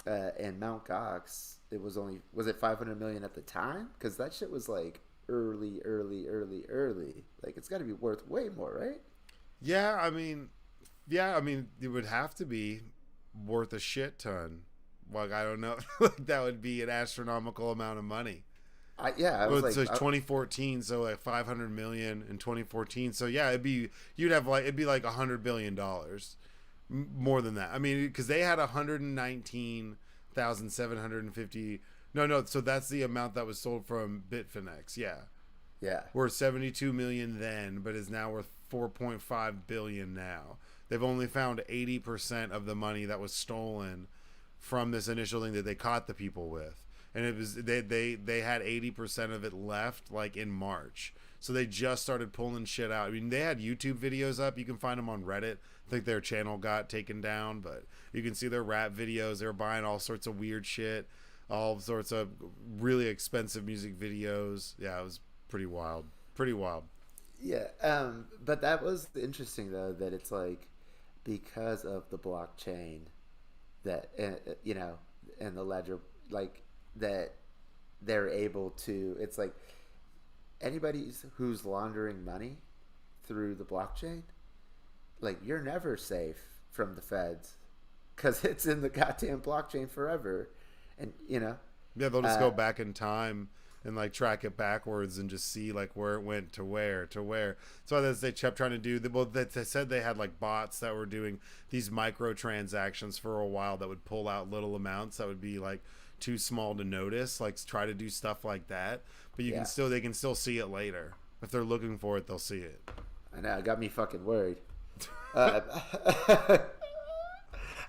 And Mt. Gox, was it 500 million at the time? Because that shit was like early. Like, it's got to be worth way more, right? Yeah, I mean, it would have to be worth a shit ton. Like, I don't know, like that would be an astronomical amount of money. I was like 2014, so like 500 million in 2014. So yeah, it'd be like $100 billion, more than that. I mean, because they had 119,750. No. So that's the amount that was sold from Bitfinex. Yeah. Worth 72 million then, but is now worth 4.5 billion now. They've only found 80% of the money that was stolen from this initial thing that they caught the people with. And it was they had 80% of it left like in March. So they just started pulling shit out. I mean, they had YouTube videos up. You can find them on Reddit. I think their channel got taken down, but you can see their rap videos. They were buying all sorts of weird shit, all sorts of really expensive music videos. Yeah, it was pretty wild. Yeah, but that was interesting though, that it's like because of the blockchain that you know, and the ledger, like that they're able to, it's like anybody who's laundering money through the blockchain, like you're never safe from the feds because it's in the goddamn blockchain forever. And you know, yeah, they'll just go back in time and like track it backwards and just see like where it went to where. So as they kept trying to do, they said they had like bots that were doing these microtransactions for a while that would pull out little amounts that would be like too small to notice, like try to do stuff like that. But they can still see it later. If they're looking for it, they'll see it. I know, it got me fucking worried. I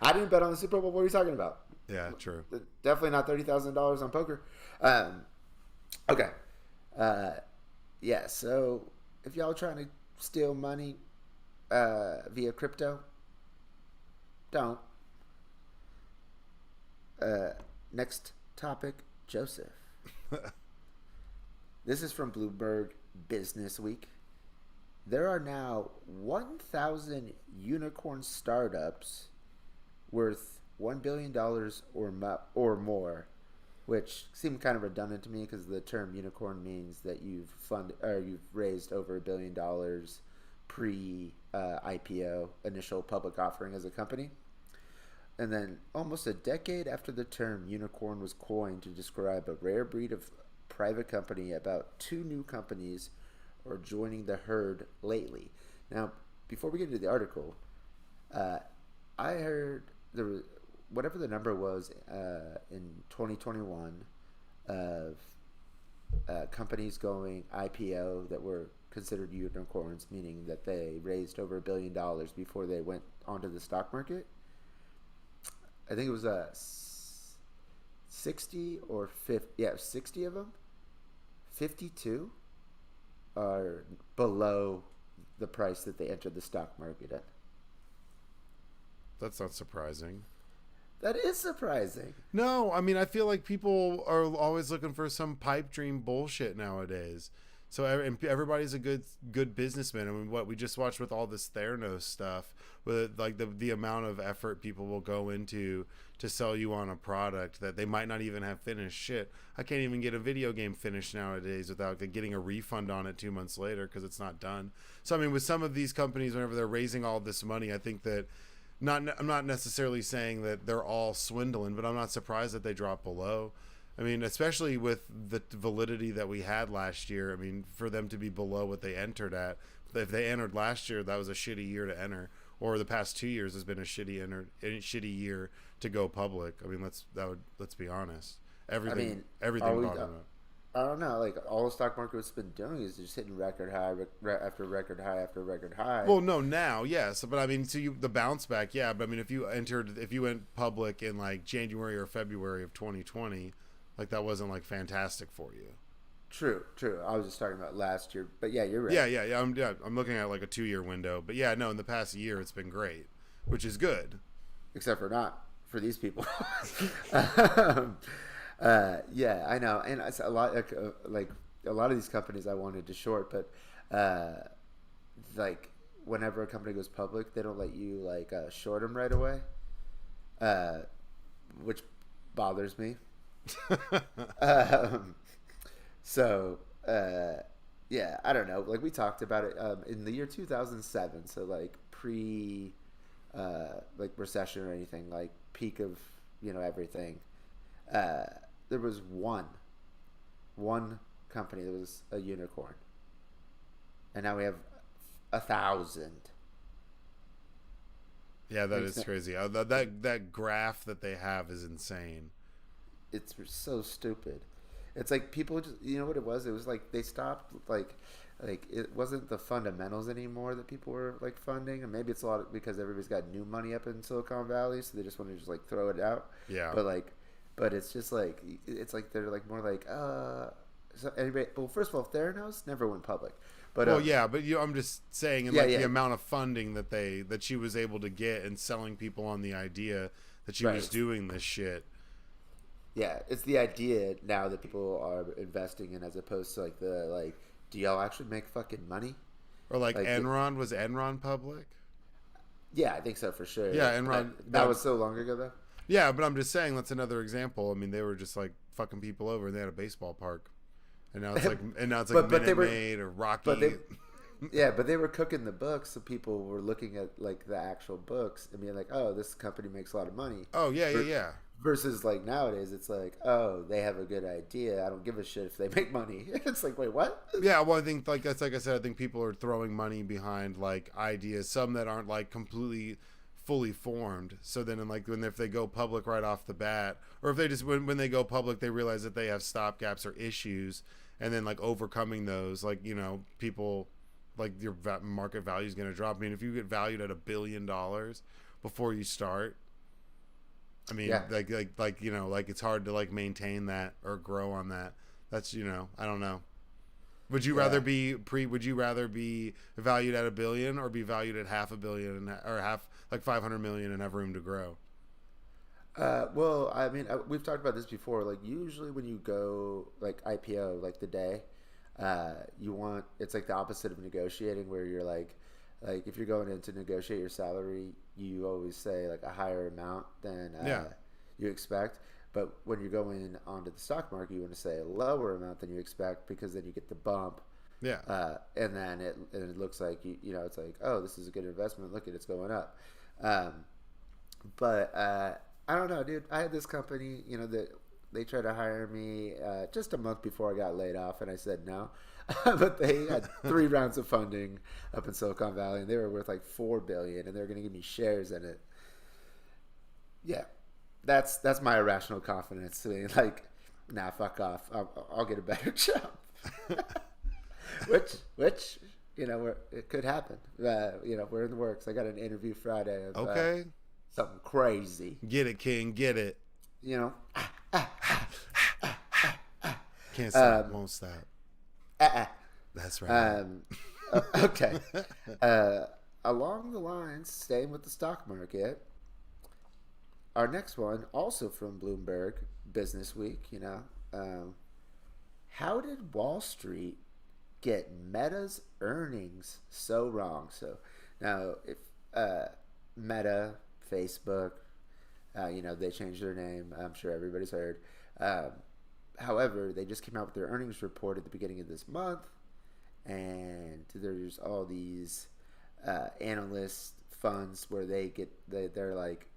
didn't bet on the Super Bowl. What are you talking about? Yeah, true. Definitely not $30,000 on poker. Okay. Yeah, so if y'all trying to steal money via crypto, don't. Next topic, Joseph. This is from Bloomberg Business Week. There are now 1,000 unicorn startups worth $1 billion or more, which seemed kind of redundant to me because the term unicorn means that you've raised over $1 billion pre IPO, initial public offering as a company. And then almost a decade after the term unicorn was coined to describe a rare breed of private company, about 2 new companies are joining the herd lately. Now, before we get into the article, I heard there was, whatever the number was in 2021 of companies going IPO that were considered unicorns, meaning that they raised over $1 billion before they went onto the stock market. I think it was 60 or 50. Yeah, 60 of them. 52 are below the price that they entered the stock market at. That's not surprising. That is surprising. No, I mean, I feel like people are always looking for some pipe dream bullshit nowadays. So and everybody's a good businessman. I mean, what we just watched with all this Theranos stuff, with like the amount of effort people will go into to sell you on a product that they might not even have finished. Shit, I can't even get a video game finished nowadays without getting a refund on it 2 months later because it's not done. So I mean, with some of these companies, whenever they're raising all this money, I think that I'm not necessarily saying that they're all swindling, but I'm not surprised that they drop below. I mean, especially with the validity that we had last year. I mean, for them to be below what they entered at, if they entered last year, that was a shitty year to enter. Or the past 2 years has been a shitty year to go public. I mean, let's be honest. Everything brought it up. I don't know. Like all the stock market's been doing is just hitting record high after record high after record high. Well, no, now yes, but I mean, so the bounce back, yeah. But I mean, if you went public in like January or February of 2020. Like that wasn't like fantastic for you. True. I was just talking about last year, but yeah, you're right. Yeah. I'm looking at like a 2-year window, but yeah, no, in the past year it's been great, which is good. Except for not for these people. Yeah, I know, and it's a lot like a lot of these companies I wanted to short, but like whenever a company goes public, they don't let you like short them right away, which bothers me. So yeah, I don't know, like we talked about it in the year 2007, so like pre like recession or anything, like peak of everything, there was one company that was a unicorn, and now we have 1,000. Yeah, that is crazy. That graph that they have is insane. It's so stupid. It's like people just, what it was? It was like they stopped like it wasn't the fundamentals anymore that people were like funding, and maybe it's a lot because everybody's got new money up in Silicon Valley, so they just want to just like throw it out. Yeah. But it's just like they're like more like so anybody. Well, first of all, Theranos never went public. But I'm just saying, the amount of funding that she was able to get and selling people on the idea that she was doing this shit. Yeah, it's the idea now that people are investing in, as opposed to like do y'all actually make fucking money? Or like Enron, was Enron public? Yeah, I think so for sure. Yeah, Enron. That was so long ago though. Yeah, but I'm just saying that's another example. I mean, they were just like fucking people over, and they had a baseball park, and now it's like Minute Maid or Rocky. But they were cooking the books, so people were looking at like the actual books and being like, "Oh, this company makes a lot of money." Oh yeah. Versus like nowadays, it's like, "Oh, they have a good idea. I don't give a shit if they make money." It's like, wait, what? Yeah, well, I think like I said, I think people are throwing money behind like ideas, some that aren't like completely fully formed. So then, if they go public right off the bat, or if they just when they go public, they realize that they have stopgaps or issues, and then like overcoming those, like people. Like your market value is going to drop. I mean, if you get valued at $1 billion before you start, I mean, like it's hard to like maintain that or grow on that. That's I don't know. Would you rather be valued at $1 billion or be valued at $500 million or like $500 million and have room to grow? Well, I mean, we've talked about this before. Like usually when you go like IPO, like the day. It's like the opposite of negotiating, where you're like if you're going in to negotiate your salary, you always say like a higher amount than you expect. But when you're going onto the stock market, you want to say a lower amount than you expect, because then you get the bump. Yeah. And then it looks like it's like, oh, this is a good investment. Look at it's going up. But I don't know, dude. I had this company, that. They tried to hire me just a month before I got laid off, and I said no. But they had 3 rounds of funding up in Silicon Valley, and they were worth like $4 billion, and they were going to give me shares in it. Yeah, that's my irrational confidence. Like, nah, fuck off. I'll get a better job. which it could happen. We're in the works. I got an interview Friday. Okay. Something crazy. Get it, King. Get it. Can't stop, won't stop. That's right. Okay. Along the lines, staying with the stock market, our next one, also from Bloomberg Business Week, how did Wall Street get Meta's earnings so wrong. So now, if Meta, Facebook, they changed their name. I'm sure everybody's heard. However, they just came out with their earnings report at the beginning of this month, and there's all these analyst funds where they're like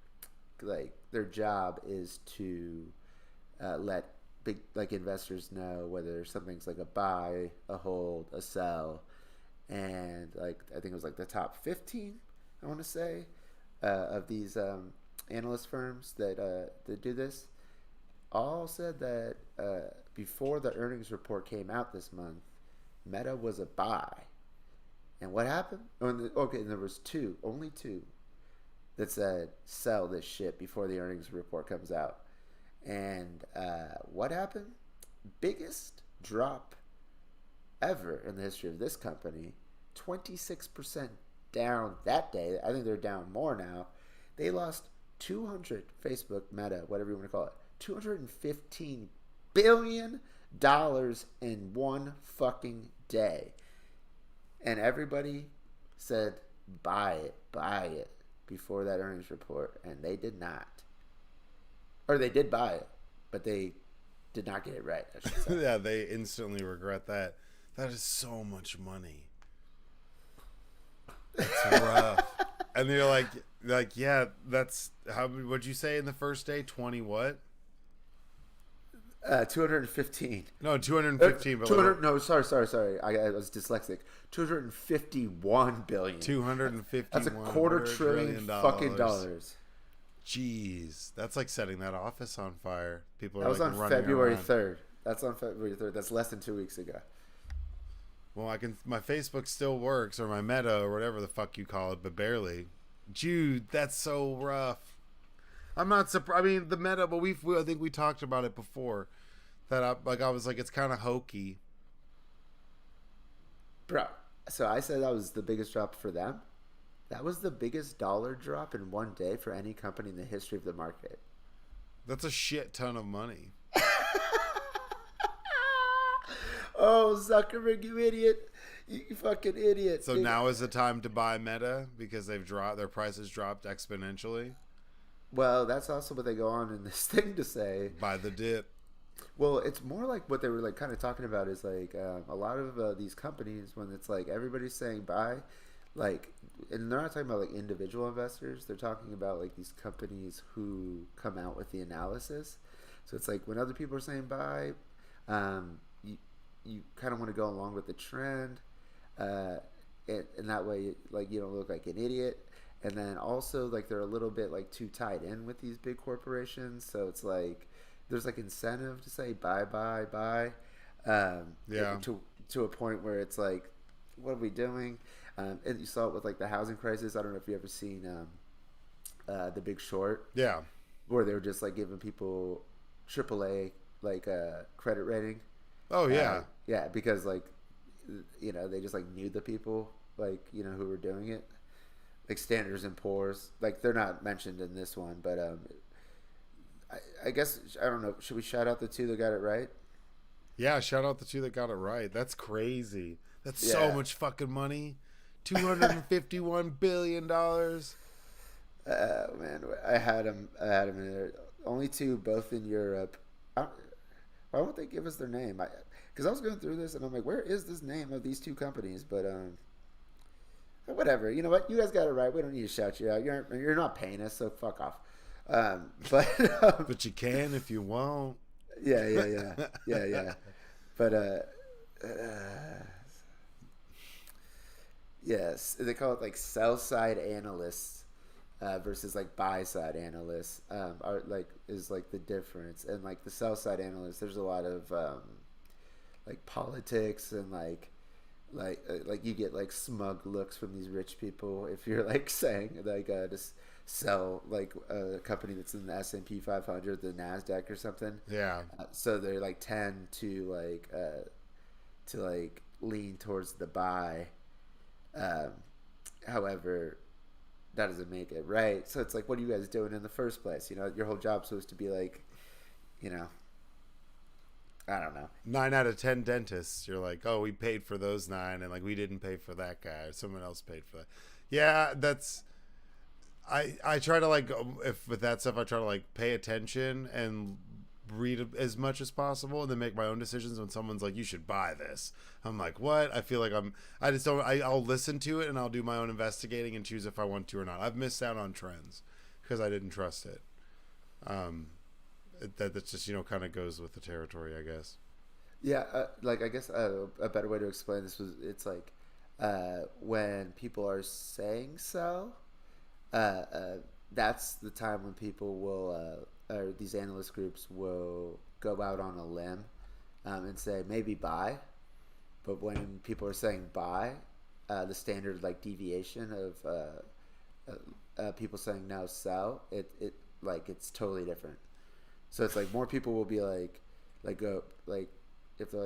their job is to let big investors know whether something's like a buy, a hold, a sell, and like I think it was like the top 15, I want to say, of these analyst firms that do this, all said that before the earnings report came out this month, Meta was a buy. And what happened? And there was only two that said sell this shit before the earnings report comes out. And what happened? Biggest drop ever in the history of this company. 26% down that day. I think they're down more now. They lost 200, Facebook, Meta, whatever you want to call it, $215 billion in one fucking day. And everybody said, buy it before that earnings report. And they did not. Or they did buy it, but they did not get it right, I should say. Yeah, they instantly regret that. That is so much money. That's rough. And they're like, yeah, that's how. What'd you say in the first day? 20 what? 215. No, 215. But 200. No, sorry. I was dyslexic. 251 billion. 251. That's a quarter trillion fucking dollars. Jeez, that's like setting that office on fire. People are that was like on running February around. 3rd. That's on February 3rd. That's less than 2 weeks ago. Well, my Facebook still works, or my Meta, or whatever the fuck you call it, but barely. Dude, that's so rough. I'm not surprised. I mean, the Meta, but I think we talked about it before. That I was like, it's kind of hokey. Bro, so I said that was the biggest drop for them. That was the biggest dollar drop in one day for any company in the history of the market. That's a shit ton of money. Oh, Zuckerberg, you idiot. You fucking idiot. So now is the time to buy Meta because their prices dropped exponentially? Well, that's also what they go on in this thing to say. Buy the dip. Well, it's more like what they were like kind of talking about is like a lot of these companies, when it's like everybody's saying buy, like, and they're not talking about like individual investors. They're talking about like these companies who come out with the analysis. So it's like when other people are saying buy, you kind of want to go along with the trend, and that way, like, you don't look like an idiot. And then also, like, they're a little bit like too tied in with these big corporations. So it's like there's like incentive to say buy. Yeah. To a point where it's like, what are we doing? And you saw it with like the housing crisis. I don't know if you ever seen The Big Short. Yeah. Where they were just like giving people AAA like credit rating. Oh yeah. Yeah, because like, they just like knew the people like, who were doing it. Like Standards and Poor's, like they're not mentioned in this one, but I guess I don't know. Should we shout out the two that got it right? Yeah, shout out the two that got it right. That's crazy. That's Yeah. so much fucking money. $251 billion. Man, I had them in there. Only two, both in Europe. Why won't they give us their name? Because I was going through this and I'm like, where is this name of these two companies? But whatever. You know what? You guys got it right. We don't need to shout you out. You're not paying us, so fuck off. But you can if you won't. Yeah. But yes, they call it like sell side analysts versus like buy side analysts. Is like the difference. And like the sell side analysts, there's a lot of like politics and like you get like smug looks from these rich people if you're like saying like just sell like a company that's in the S&P 500, the NASDAQ or something. Yeah. So they like tend to lean towards the buy. However, that doesn't make it right. So it's like, what are you guys doing in the first place? Your whole job's supposed to be like, I don't know. 9 out of 10 dentists, you're like, oh, we paid for those 9, and like we didn't pay for that guy, or someone else paid for that. Yeah, that's. I try to like if with that stuff I try to like pay attention and read as much as possible and then make my own decisions. When someone's like, you should buy this, I'm like, what? I feel like I just don't. I'll listen to it and I'll do my own investigating and choose if I want to or not. I've missed out on trends because I didn't trust it. um that's just, kind of goes with the territory, I guess. Yeah, like I guess a better way to explain this was it's like when people are saying so, uh, uh, that's the time when people will, or these analyst groups will go out on a limb and say maybe buy. But when people are saying buy, the standard like deviation of people saying no sell, it like it's totally different. So it's like more people will be like go like if they're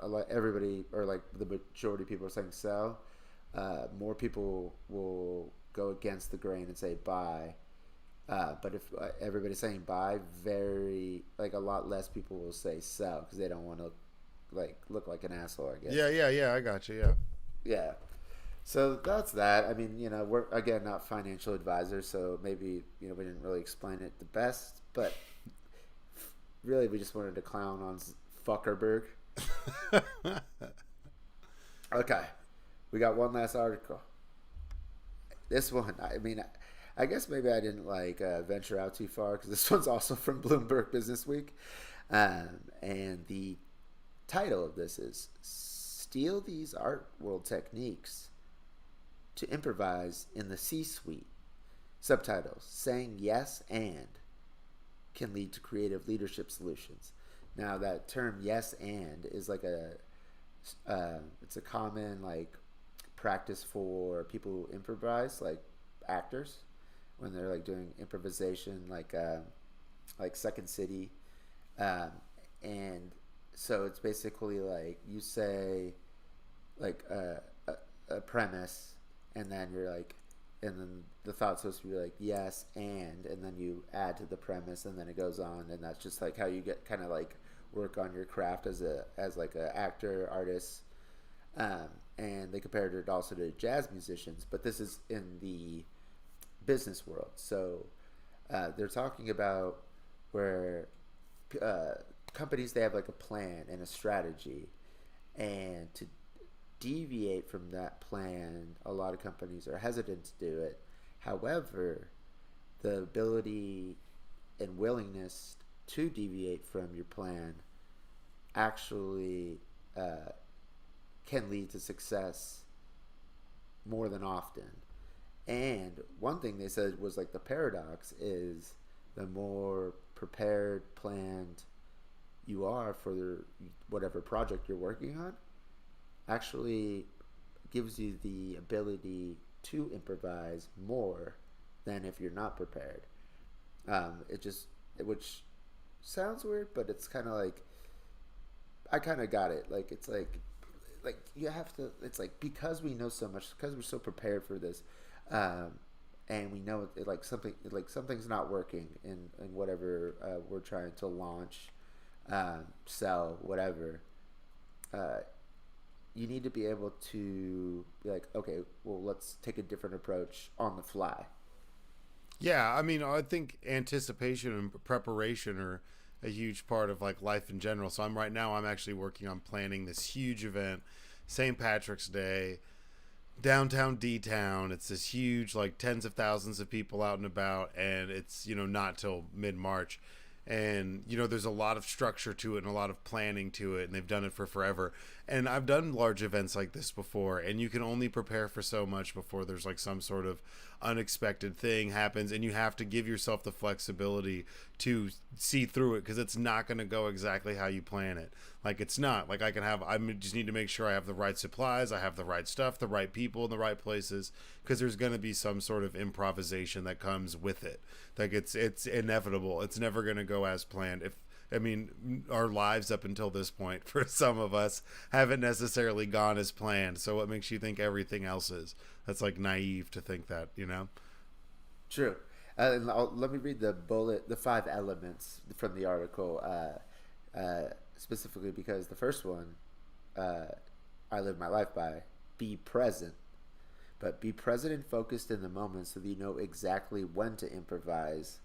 like everybody or like the majority of people are saying sell, more people will go against the grain and say buy. But if everybody's saying buy, very like a lot less people will say sell because they don't want to like look like an asshole, I guess. Yeah, I got you. Yeah. Yeah. So that's that. I mean, we're again not financial advisors, so maybe we didn't really explain it the best, but really we just wanted to clown on Fuckerberg. Okay, we got one last article. This one, I mean, I guess maybe I didn't like venture out too far because this one's also from Bloomberg Business Week, and the title of this is "Steal These Art World Techniques to Improvise in the C-Suite." Subtitles: Saying yes and can lead to creative leadership solutions. Now that term "yes and" is like it's a common like practice for people who improvise, like actors, when they're like doing improvisation, like Second City, and so it's basically like you say like a premise, and then you're like, and then the thought's supposed to be like yes and then you add to the premise, and then it goes on, and that's just like how you get kind of like work on your craft as like a actor artist. And they compared it also to jazz musicians, but this is in the business world. So they're talking about where companies, they have like a plan and a strategy, and to deviate from that plan, a lot of companies are hesitant to do it. However, the ability and willingness to deviate from your plan actually can lead to success more than often. And one thing they said was like the paradox is the more prepared, planned you are for whatever project you're working on, actually gives you the ability to improvise more than if you're not prepared. Which sounds weird, but it's kind of like, I kind of got it. Like, it's like you have to, it's like, because we know so much, because we're so prepared for this, and we know something's not working in whatever we're trying to launch, sell, whatever. You need to be able to be like, okay, well, let's take a different approach on the fly. Yeah, I mean, I think anticipation and preparation are a huge part of like life in general. So I'm actually working on planning this huge event, St. Patrick's Day, downtown D town. It's this huge, like tens of thousands of people out and about, and it's not till mid-March. And there's a lot of structure to it and a lot of planning to it, and they've done it for forever. And I've done large events like this before, and you can only prepare for so much before there's like some sort of unexpected thing happens, and you have to give yourself the flexibility to see through it, because it's not going to go exactly how you plan it. Like, it's not like I just need to make sure I have the right supplies, I have the right stuff, the right people in the right places, because there's going to be some sort of improvisation that comes with it. Like, it's inevitable. It's never going to go as planned. Our lives up until this point, for some of us, haven't necessarily gone as planned. So what makes you think everything else is? That's like naive to think that, True. Let me read the 5 elements from the article. specifically because the first one, I live my life by, be present. But be present and focused in the moment so that you know exactly when to improvise.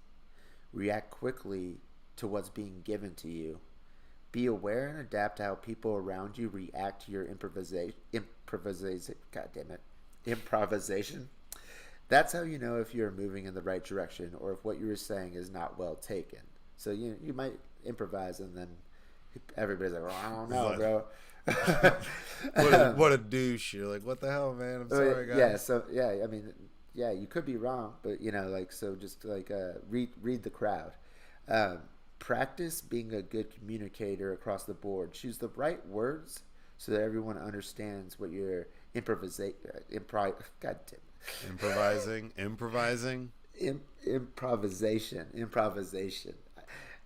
React quickly to what's being given to you. Be aware and adapt to how people around you react to your improvisation. God damn it. Improvisation. That's how you know if you're moving in the right direction or if what you were saying is not well taken. So you might improvise and then everybody's like, well, I don't know, bro. what a douche. You're like, what the hell, man? I'm sorry, guys. Yeah, so I mean, yeah, you could be wrong, but like, so just like read the crowd. Practice being a good communicator across the board. Choose the right words so that everyone understands what your improvisation.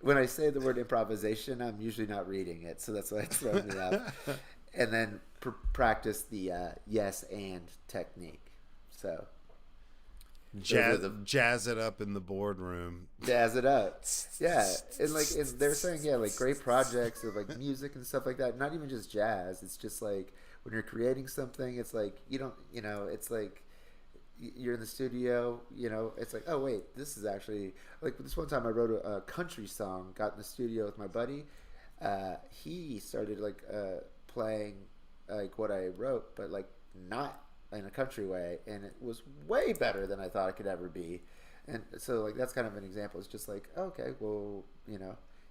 When I say the word improvisation, I'm usually not reading it, so that's why it's throwing me off. And then practice the yes and technique. So jazz it up in the boardroom. Jazz it up, yeah. And like they're saying, yeah, like great projects of like music and stuff like that. Not even just jazz. It's just like when you're creating something, it's like you don't, it's like you're in the studio, it's like, oh wait, this is actually like this one time I wrote a country song, got in the studio with my buddy. He started like playing like what I wrote, but like not in a country way, and it was way better than I thought it could ever be. And so like that's kind of an example. It's just like, okay, well,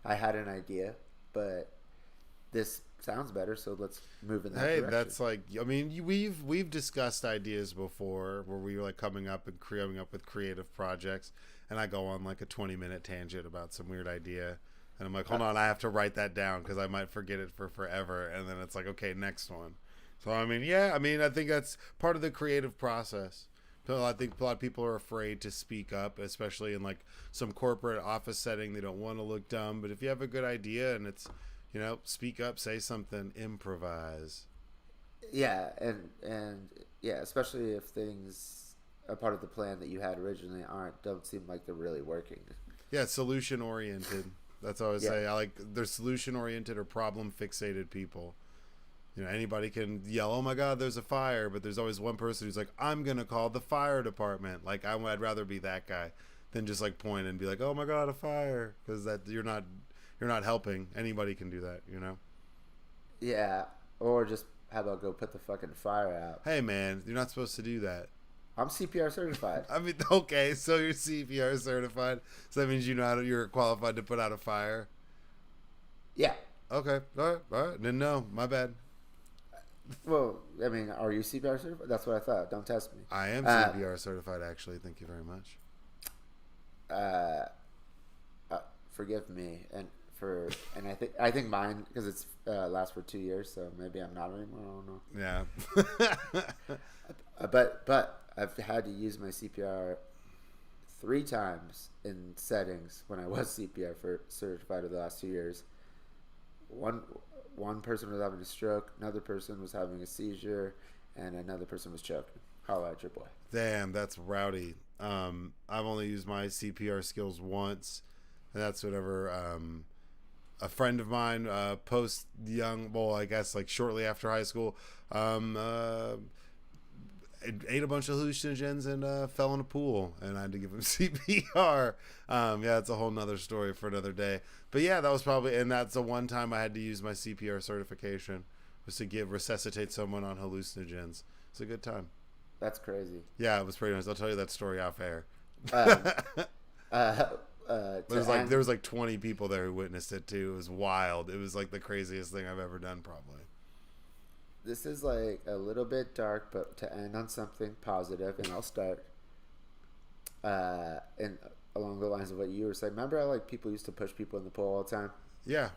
I had an idea, but this sounds better, so let's move in that direction. That's like, I mean, we've discussed ideas before where we were like coming up with creative projects, and I go on like a 20-minute tangent about some weird idea, and I'm like, hold on, I have to write that down because I might forget it for forever, and then it's like, okay, next one. So I mean, I think that's part of the creative process. So I think a lot of people are afraid to speak up, especially in like some corporate office setting. They don't want to look dumb, but if you have a good idea and it's, speak up, say something, improvise. Yeah, and yeah, especially if things are part of the plan that you had originally don't seem like they're really working. Yeah, solution oriented. That's what I always say. I like they're solution oriented or problem fixated people. Anybody can yell, "Oh my God, there's a fire!" But there's always one person who's like, "I'm gonna call the fire department." Like I'd rather be that guy than just like point and be like, "Oh my God, a fire!" Because that you're not helping. Anybody can do that, Yeah, or just how about go put the fucking fire out? Hey man, you're not supposed to do that. I'm CPR certified. I mean, okay, so you're CPR certified, so that means you're qualified to put out a fire. Yeah. Okay. All right. Didn't know. My bad. Well, I mean, are you CPR certified? That's what I thought. Don't test me. I am CPR certified, actually. Thank you very much. Forgive me, and I think mine, because it's lasts for 2 years, so maybe I'm not anymore. I don't know. Yeah. But I've had to use my CPR 3 times in settings when I was CPR certified over the last 2 years. One person was having a stroke, another person was having a seizure, and another person was choking. Holla at your boy. Damn, that's rowdy. I've only used my CPR skills once, and that's whenever a friend of mine post young, well, I guess like shortly after high school, ate a bunch of hallucinogens and fell in a pool, and I had to give him CPR. Yeah, it's a whole nother story for another day. But yeah, that was probably, and that's the one time I had to use my CPR certification, was to resuscitate someone on hallucinogens. It's a good time. That's crazy. Yeah, it was pretty nice. I'll tell you that story off air. There was like 20 people there who witnessed it too. It was wild. It was like the craziest thing I've ever done, probably. This is like a little bit dark, but to end on something positive, and I'll start. And along the lines of what you were saying, remember how like people used to push people in the pool all the time? Yeah.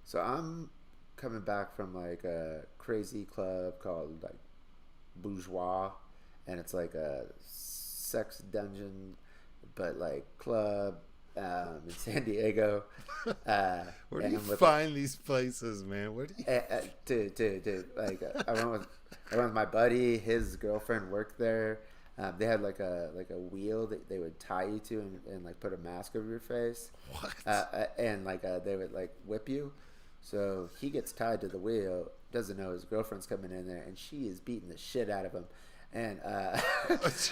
So I'm coming back from like a crazy club called like Bourgeois, and it's like a sex dungeon, but like club in San Diego. Where do you find these places, man? Where do you? Dude, like I went with my buddy. His girlfriend worked there. They had like a wheel that they would tie you to and like put a mask over your face. What? And like they would like whip you. So he gets tied to the wheel, doesn't know his girlfriend's coming in there, and she is beating the shit out of him. And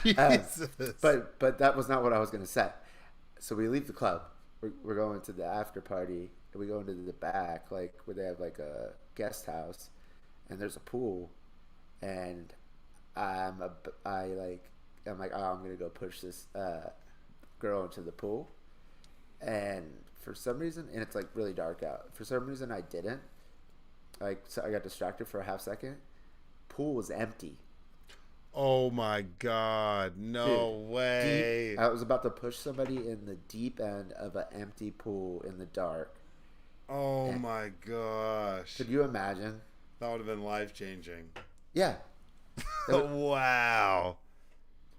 Jesus. but that was not what I was going to say. So we leave the club. We're going to the after party, and we go into the back, like where they have like a guest house, and there's a pool, and I'm like, oh, I'm gonna go push this girl into the pool, and for some reason, and it's like really dark out. For some reason, I didn't. Like, so I got distracted for a half second. Pool was empty. Oh my God. No Dude, way. I was about to push somebody in the deep end of an empty pool in the dark. Oh And my gosh. could you imagine? That would have been life changing. Yeah. Wow.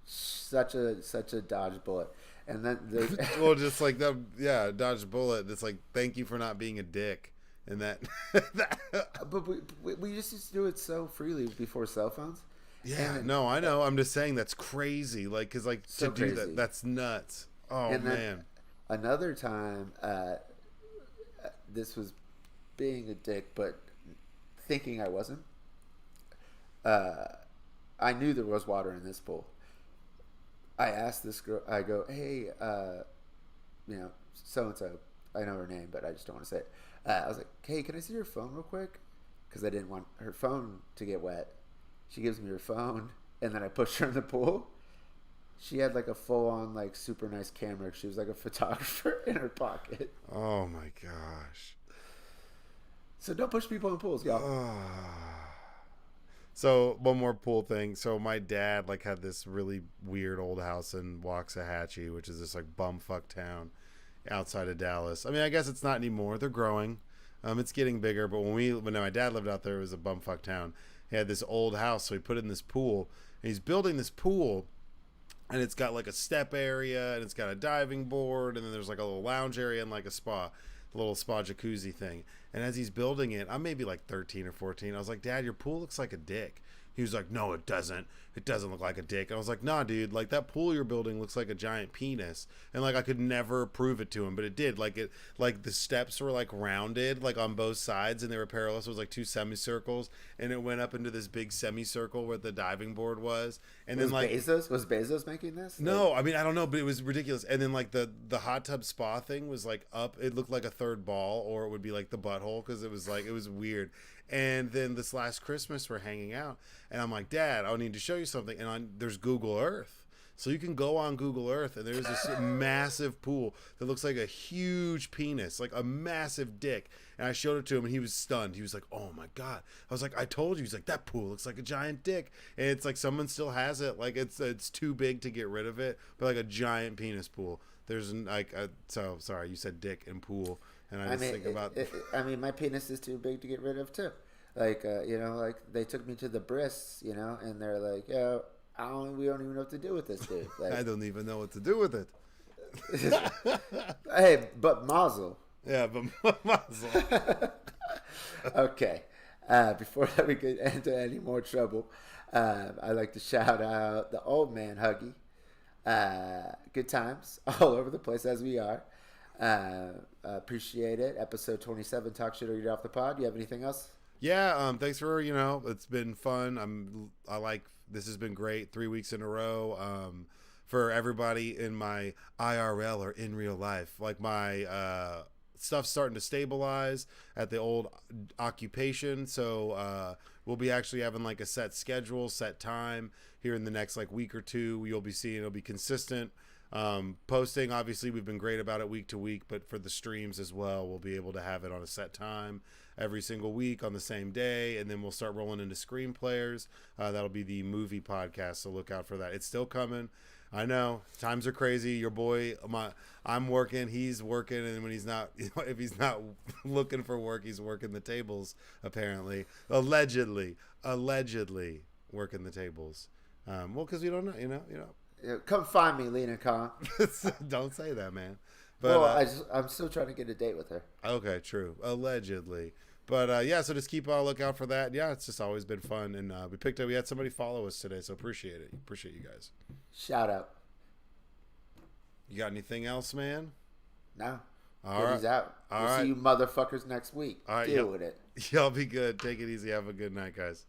Such a dodge bullet. And then Well, just like that, yeah, dodge a bullet. It's like, thank you for not being a dick. And that, but we just used to do it so freely before cell phones. yeah, And no, I know. I'm just saying that's crazy. Like, cause like So to do crazy. that's nuts. Oh And then man. another time, this was being a dick, but thinking I wasn't. I knew there was water in this pool. I asked this girl. I go, hey, so and so. I know her name, but I just don't want to say it. I was like, hey, can I see your phone real quick? Because I didn't want her phone to get wet. She gives me her phone, and then I push her in the pool. She had like a full-on, like, super nice camera. She was like a photographer in her pocket. Oh my gosh. So don't push people in pools, y'all. So one more pool thing. So my dad like had this really weird old house in Waxahachie, which is this like bumfuck town outside of Dallas. I mean, I guess it's not anymore. They're growing. It's getting bigger. But when my dad lived out there, it was a bumfuck town. He had this old house, so he put it in this pool. And he's building this pool, and it's got like a step area, and it's got a diving board, and then there's like a little lounge area and like a little spa jacuzzi thing. And as he's building it, I'm maybe like 13 or 14. I was like, Dad, your pool looks like a dick. He was like, no, it doesn't. It doesn't look like a dick. And I was like, nah, dude, like that pool you're building looks like a giant penis. And like I could never prove it to him, but it did. Like the steps were like rounded, like on both sides, and they were parallel. So it was like two semicircles, and it went up into this big semicircle where the diving board was. And then like Was Bezos making this? no, I mean I don't know, but it was ridiculous. And then like the hot tub spa thing was like up. It looked like a third ball, or it would be like the butthole, because it was weird. And then this last Christmas we're hanging out, and I'm like, Dad, I need to show you something. And there's Google Earth, so you can go on Google Earth, and there's this massive pool that looks like a huge penis, like a massive dick. And I showed it to him, and he was stunned. He was like, oh my God. I was like, I told you. He's like, that pool looks like a giant dick. And it's like someone still has it. Like it's too big to get rid of it, but like a giant penis pool. There's like so sorry, you said dick and pool, and I just think about. I mean, my penis is too big to get rid of too. Like like they took me to the brists, and they're like, yeah, we don't even know what to do with this dude. Like, I don't even know what to do with it. hey, but mazel. Yeah, but muzzle. Okay. Before that we get into any more trouble, I'd like to shout out the old man Huggy. Good times all over the place as we are. Appreciate it. Episode 27, Talk Shit or Get Off the Pod. You have anything else? Yeah, thanks for, it's been fun. This has been great. 3 weeks in a row. For everybody in my IRL or in real life, like my stuff's starting to stabilize at the old occupation. So we'll be actually having like a set schedule, set time here in the next like week or two. You'll be seeing it'll be consistent. Posting, obviously we've been great about it week to week, but for the streams as well, we'll be able to have it on a set time every single week on the same day, and then we'll start rolling into Screen Players. That'll be the movie podcast, so look out for that. It's still coming. I know times are crazy. Your boy, I'm working, he's working, and when he's not, if he's not looking for work, he's working the tables. Apparently, allegedly working the tables. Well, because we don't know, Come find me, Lena Khan. Don't say that, man. But I'm still trying to get a date with her. Okay, true. Allegedly. But yeah, so just keep a lookout for that. Yeah, it's just always been fun, and we had somebody follow us today, so appreciate it. Appreciate you guys. Shout out. You got anything else, man? No. All Goody's right. out. All We'll right. see you motherfuckers next week. All right, Deal yep. with it. Y'all be good. Take it easy. Have a good night, guys.